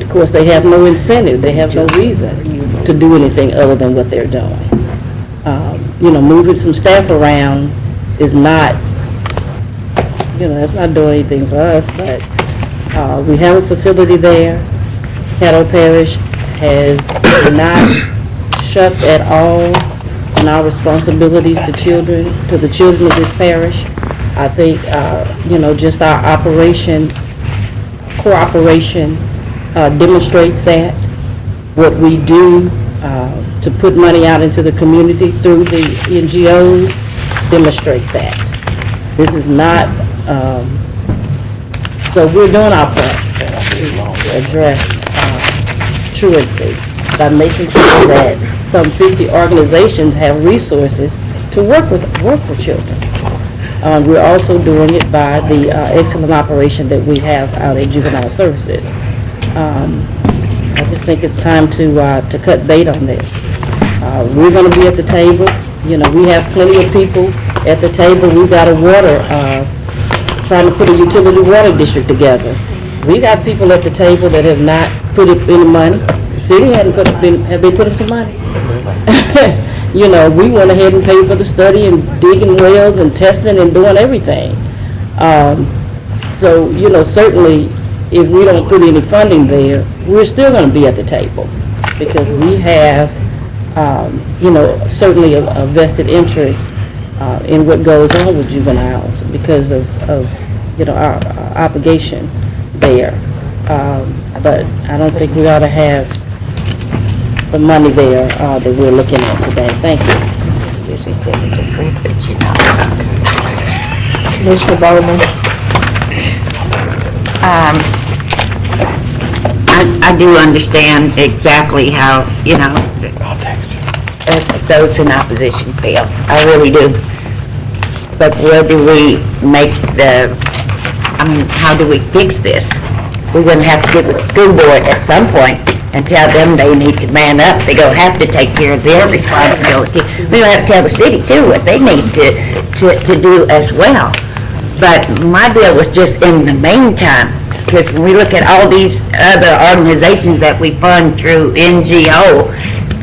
of course, they have no incentive, they have no reason to do anything other than what they're doing. Moving some staff around is not, that's not doing anything for us, but we have a facility there. Caddo Parish has not shut at all on our responsibilities to the children of this parish. I think, just our cooperation demonstrates that. What we do to put money out into the community through the NGOs demonstrate that. This is not, so we're doing our part to address truancy by making sure that some 50 organizations have resources to work with children. We're also doing it by the excellent operation that we have out at Juvenile Services. I just think it's time to cut bait on this. We're going to be at the table. We have plenty of people at the table. We've got trying to put a utility water district together. We got people at the table that have not put up any money. The city have they put up some money? We went ahead and paid for the study and digging wells and testing and doing everything. So, certainly, if we don't put any funding there, we're still going to be at the table because we have, certainly a vested interest in what goes on with juveniles because of our obligation there. But I don't think we ought to have the money there that we're looking at today. Thank you. Mr. Bowman. I do understand exactly how, those in opposition feel. I really do. But where do we make how do we fix this? We're going to have to get with the school board at some point and tell them they need to man up. They're going to have to take care of their responsibility. We're going to have to tell the city, too, what they need to do as well. But my deal was just in the meantime, because when we look at all these other organizations that we fund through NGO,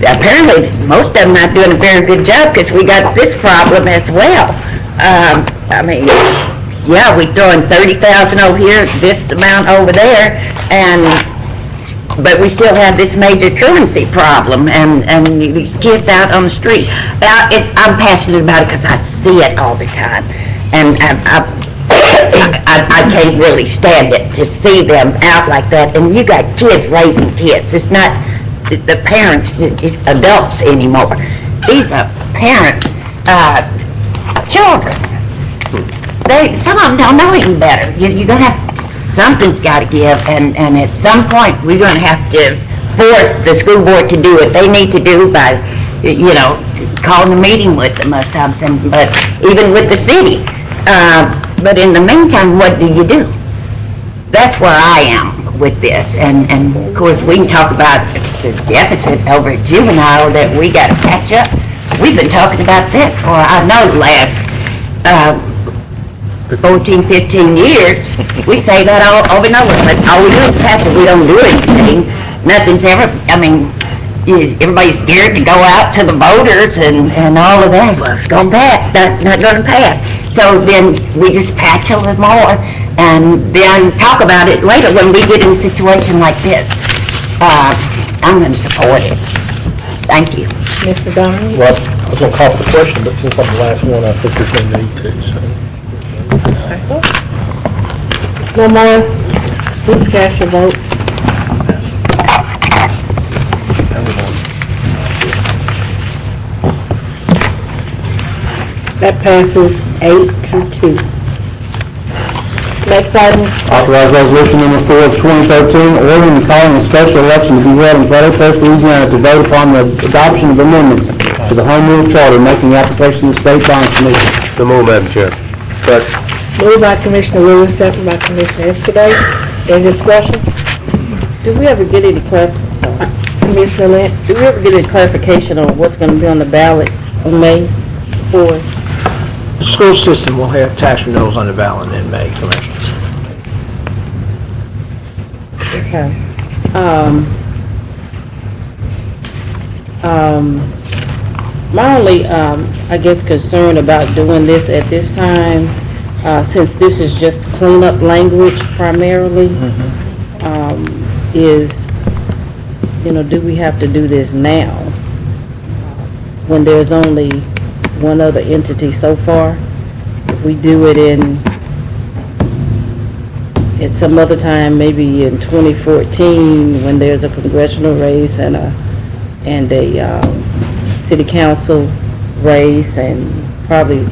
apparently most of them not doing a very good job because we got this problem as well. Yeah, we throwing $30,000 over here, this amount over there, but we still have this major truancy problem and these kids out on the street. I'm passionate about it because I see it all the time, and I can't really stand it to see them out like that. And you got kids raising kids. It's not the parents, adults anymore. These are parents, children. Some of them don't know any better. You're going to have, something's got to give, and at some point, we're going to have to force the school board to do what they need to do by, calling a meeting with them or something, but even with the city. But in the meantime, what do? That's where I am with this, and of course, we can talk about the deficit over at Juvenile that we got to catch up. We've been talking about that for, I know, the last 14, 15 years. We say that all over and over, but all we do is patch it. We don't do anything. Nothing's ever, everybody's scared to go out to the voters and all of that. Well, it's going to pass, not going to pass. So then we just patch a little more and then talk about it later when we get in a situation like this. I'm going to support it. Thank you. Mr. Donnelly? Well, I was going to call for the question, but since I'm the last one, I think there's no need to, so. No more. Please cast your vote. That passes 8-2. Next item, Authorize resolution number 4 of 2013, ordering and calling a special election to be held in Caddo, Louisiana to vote upon the adoption of amendments to the Home Rule Charter, making application to the State Bond Commission. So move, Madam Chair. moved by Commissioner Williams, second by Commissioner Escobar. Any discussion? Did we ever get any Commissioner Lynch? did we ever get any clarification on what's gonna be on the ballot on May 4th? The school system will have tax renewals on the ballot in May, Commissioners. Okay. My only, I guess, concern about doing this at this time, since this is just cleanup language primarily, is, do we have to do this now? When there's only one other entity so far? If we do it at some other time, maybe in 2014, when there's a congressional race and a city council race and probably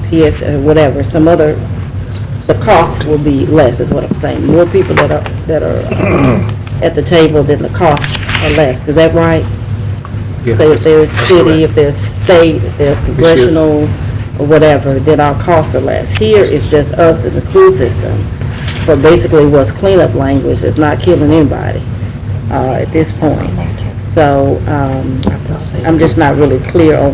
PS or whatever, some other, the cost will be less, is what I'm saying. More people that are at the table than the costs are less. Is that right? Yes. So if there's city, if there's state, if there's congressional or whatever, then our costs are less. Here it's just us in the school system. But basically what's cleanup language is not killing anybody at this point. So I'm just not really clear on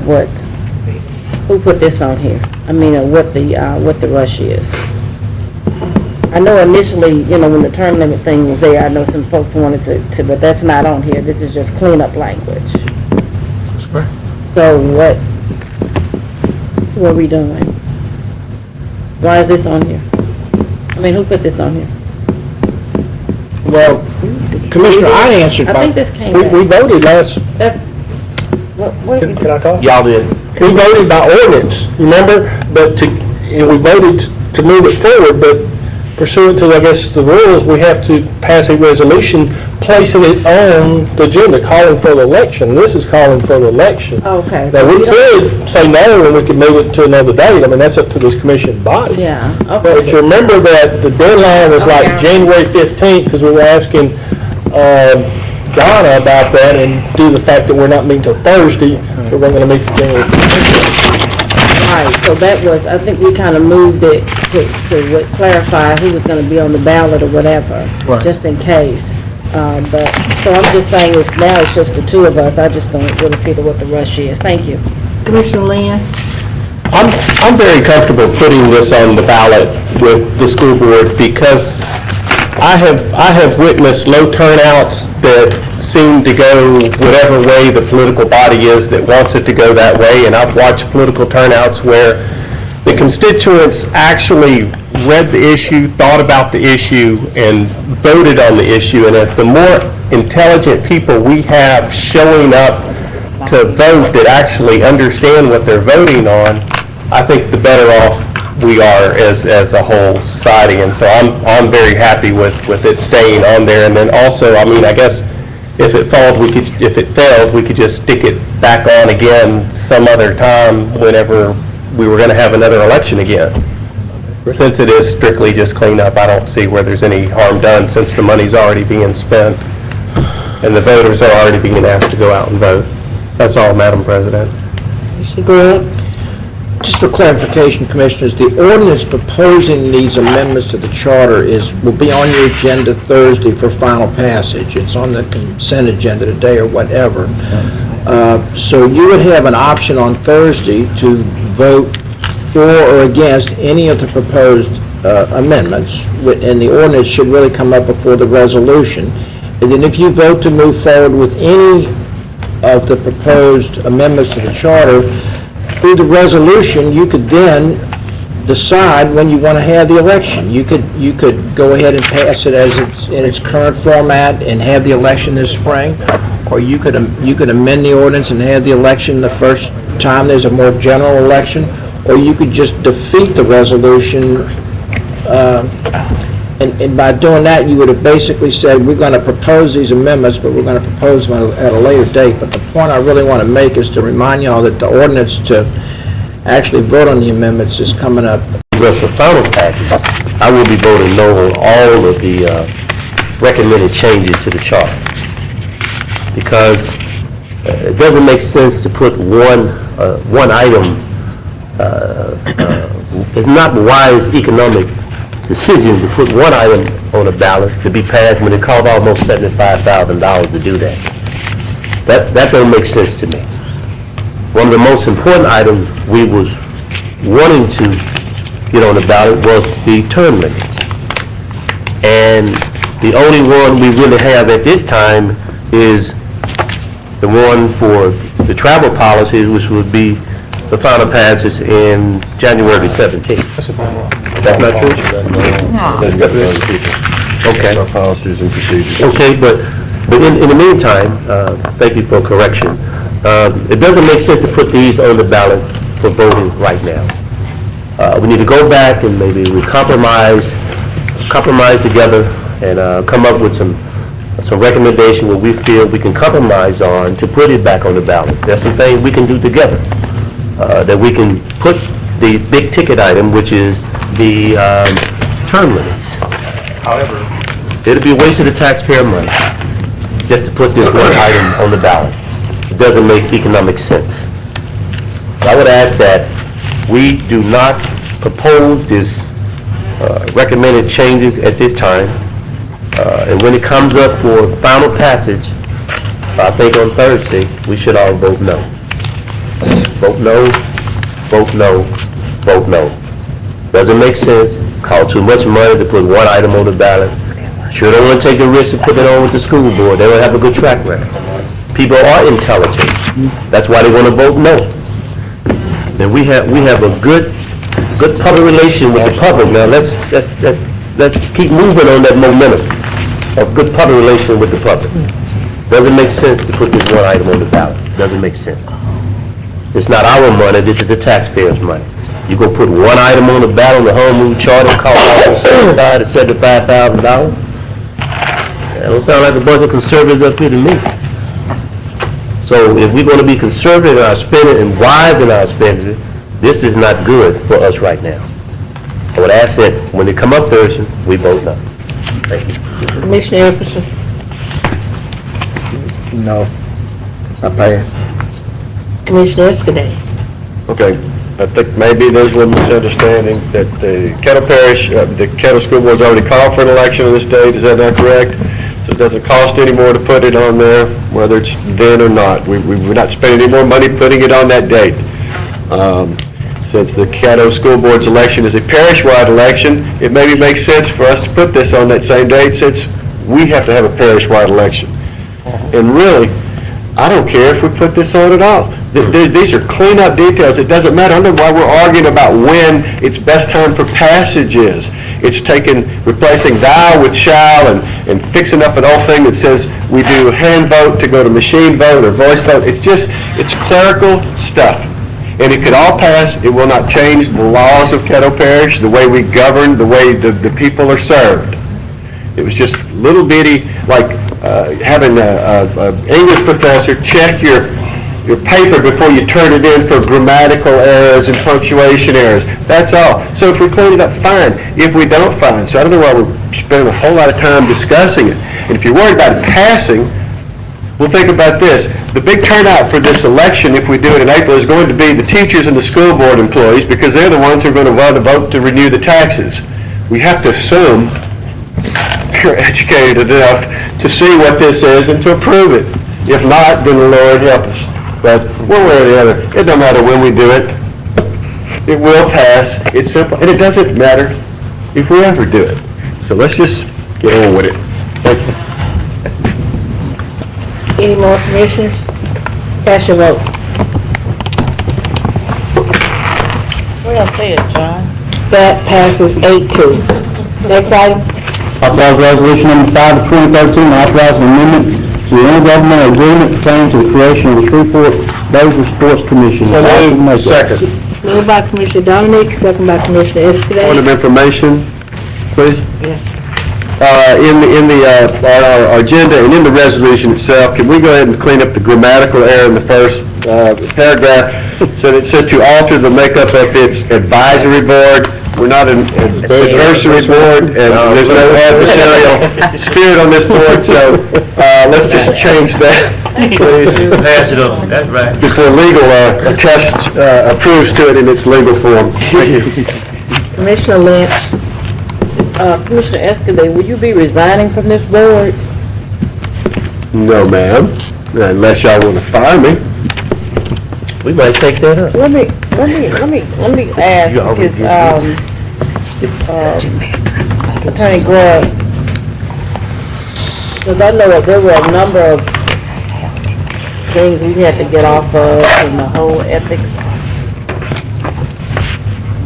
who put this on here. I mean, what the rush is. I know initially, when the term limit thing was there, I know some folks wanted to, but that's not on here. This is just cleanup language. That's correct. So what are we doing? Why is this on here? I mean, who put this on here? Well, Commissioner, I answered. I think this came We back. voted last, What can I talk? Y'all did. We voted by ordinance, remember? And we voted to move it forward, but pursuant to, I guess, the rules, we have to pass a resolution placing it on the agenda, calling for the election. This is calling for the election. Okay. Now, we could say no, and we could move it to another date. I mean, that's up to this commission body. Yeah, But okay. you remember that the deadline was like Okay. January 15th, because we were asking Donna about that, and due to the fact that we're not meeting till Thursday, so we're going to meet January 15th. Right, so that was, I think we kind of moved it to clarify who was going to be on the ballot or whatever, Right. just in case. But, so I'm just saying, now it's just the two of us. I just don't really see what the rush is. Thank you. Commissioner Lynn? I'm very comfortable putting this on the ballot with the school board because I have witnessed low turnouts that seem to go whatever way the political body is that wants it to go that way, and I've watched political turnouts where the constituents actually read the issue, thought about the issue, and voted on the issue. And if the more intelligent people we have showing up to vote that actually understand what they're voting on, I think the better off we are as a whole society. And so I'm very happy with it staying on there. And then also, I mean, I guess if it failed, we could just stick it back on again some other time whenever we were going to have another election again. Since it is strictly just cleanup, I don't see where there's any harm done since the money's already being spent and the voters are already being asked to go out and vote. That's all, Madam President. Mr. Grant? Just for clarification, Commissioners, the ordinance proposing these amendments to the charter will be on your agenda Thursday for final passage. It's on the consent agenda today or whatever. So you would have an option on Thursday to vote for or against any of the proposed amendments, and the ordinance should really come up before the resolution. And then if you vote to move forward with any of the proposed amendments to the charter, through the resolution, you could then decide when you want to have the election. You could go ahead and pass it as in its current format and have the election this spring, or you could amend the ordinance and have the election the first time there's a more general election, or you could just defeat the resolution. And by doing that, you would have basically said, we're going to propose these amendments, but we're going to propose them at a later date. But the point I really want to make is to remind y'all that the ordinance to actually vote on the amendments is coming up. With the final package, I will be voting no on all of the recommended changes to the charter. Because it doesn't make sense to put one item, it's not wise economic decision to put one item on a ballot to be passed when it costs almost $75,000 to do that. That don't make sense to me. One of the most important items we was wanting to get on the ballot was the term limits. And the only one we really have at this time is the one for the travel policies, which would be the final passage in January 17th. That's not true? Okay. Policies and procedures. Okay, but in the meantime, thank you for correction. It doesn't make sense to put these on the ballot for voting right now. We need to go back and maybe we compromise together and come up with some recommendation where we feel we can compromise on to put it back on the ballot. There's some things we can do together that we can put the big ticket item, which is the term limits. However, it'll be a waste of the taxpayer money just to put this one item on the ballot. It doesn't make economic sense. So I would ask that we do not propose this recommended changes at this time. And when it comes up for final passage, I think on Thursday, we should all vote no. Vote no, vote no, vote no. Doesn't make sense, cost too much money to put one item on the ballot. Sure don't want to take the risk of putting it on with the school board. They don't have a good track record. People are intelligent. That's why they want to vote no. And we have a good public relation with the public. Now let's keep moving on that momentum of good public relation with the public. Doesn't make sense to put this one item on the ballot. Doesn't make sense. It's not our money. This is the taxpayers' money. You go put one item on the ballot on the home rule charter and cost $75,000 to $75,000. That don't sound like a bunch of conservatives up here to me. So if we're going to be conservative in our spending and wise in our spending, this is not good for us right now. I would ask that when they come up Thursday, we vote no. Thank you. Commissioner Epperson. No, I pass. Commissioner Escudé. Okay, I think maybe there's a misunderstanding that the Caddo Parish, the Caddo School Board's already called for an election on this date. Is that not correct? So it doesn't cost any more to put it on there, whether it's then or not. We're not spending any more money putting it on that date. Since the Caddo School Board's election is a parish-wide election, it maybe makes sense for us to put this on that same date since we have to have a parish-wide election. And really, I don't care if we put this on at all. These are clean-up details. It doesn't matter. I don't know why we're arguing about when its best time for passage is. It's replacing thou with shall and fixing up an old thing that says we do hand vote to go to machine vote or voice vote. It's clerical stuff. And it could all pass. It will not change the laws of Caddo Parish, the way we govern, the way the people are served. It was just little bitty, like having an English professor check your paper before you turn it in for grammatical errors and punctuation errors. That's all. So if we clean it up, fine. If we don't, fine. So I don't know why we're spending a whole lot of time discussing it. And if you're worried about it passing, well, think about this. The big turnout for this election, if we do it in April, is going to be the teachers and the school board employees because they're the ones who are going to vote to renew the taxes. We have to assume you're educated enough to see what this is and to approve it. If not, then the Lord help us. But one way or the other, it don't matter when we do it. It will pass. It's simple. And it doesn't matter if we ever do it. So let's just get on with it. Thank you. Any more commissioners? Cast your vote. Where else say it, John? That passes 8-2. Next item. Authorize resolution number 5 of 2013, authorizing amendment to the intergovernmental agreement pertaining to the creation of the Shreveport-Bossier Sports Commission. Second. Moved by Commissioner Dominic, second by Commissioner Escudé. Point of information, please. Yes. In our agenda and in the resolution itself, can we go ahead and clean up the grammatical error in the first paragraph? So that it says to alter the makeup of its advisory board. we're not an advisory board, and there's no adversarial spirit on this board, so let's just change that, please. Pass it on, that's right. Before legal test approves to it in its legal form. Thank you. Commissioner Lynch, Commissioner Escalade, will you be resigning from this board? No, ma'am, unless y'all want to fire me. We might take that up. Let me ask, because, Attorney Grubb, because I know that there were a number of things we had to get off of, and the whole ethics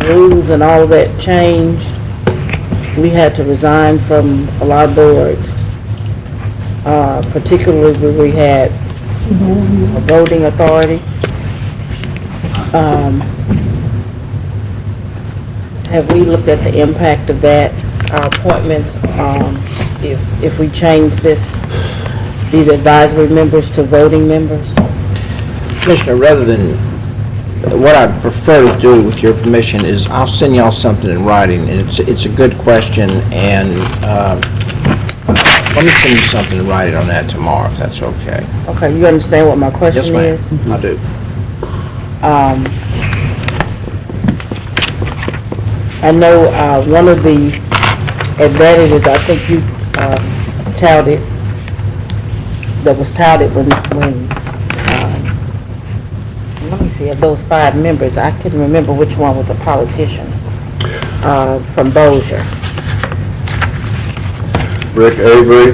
rules and all of that changed. We had to resign from a lot of boards, particularly when we had a voting authority. Have we looked at the impact of that, our appointments, if we change these advisory members to voting members? Commissioner, rather than, what I prefer to do, with your permission, is I'll send y'all something in writing, and it's a good question, and let me send you something in writing on that tomorrow, if that's okay. Okay, you understand what my question Yes, is? ma'am, I do. I know one of the advantages I think you touted, that was touted when let me see, of those 5 members, I couldn't remember which one was a politician from Bossier. Rick Avery.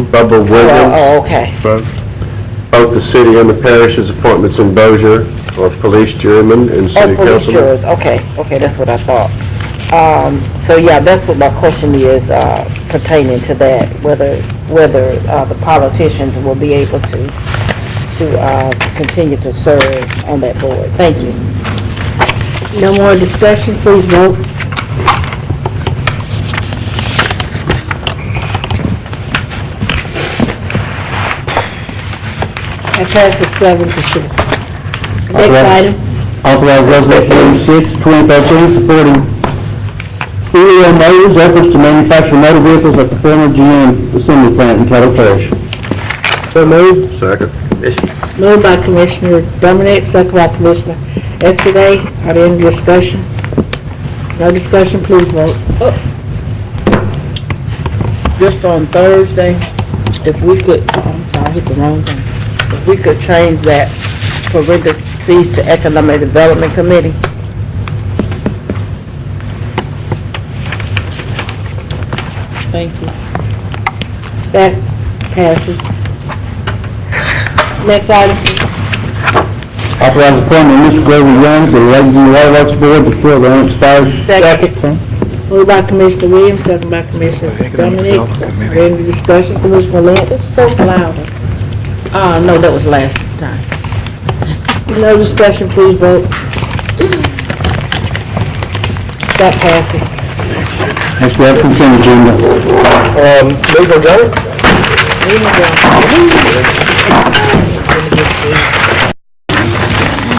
Bubba Williams. Oh, okay. Both the city and the parish's appointments in Bossier, or police jurymen and city councilmen. Police jurors, okay, that's what I thought. So yeah, that's what my question is pertaining to that, whether the politicians will be able to continue to serve on that board. Thank you. No more discussion, please vote. That passes 7-2. Next item. Authorize Resolution 86, 2013, supporting EEO Motors' efforts to manufacture motor vehicles at the former GM assembly plant in Caddo Parish. So moved. Second. Moved by Commissioner Dominic, second by Commissioner Escalade. Are there any discussion? No discussion, please vote. Just on Thursday, if we could, I'm sorry, I hit the wrong thing. If we could change that parentheses to Economic Development Committee. Thank you. That passes. Next item. Authorize appointment of Mr. Grover Young to the Lakeview Water Works Board to fill the unexpired Second. Moved by Commissioner Williams, second by Commissioner Dominic. Are there any discussion, Commissioner Lynch? Just spoke louder. No, that was last time. No discussion, please vote. That passes. Next, we have consent agenda. Legal adjournment? Legal adjournment.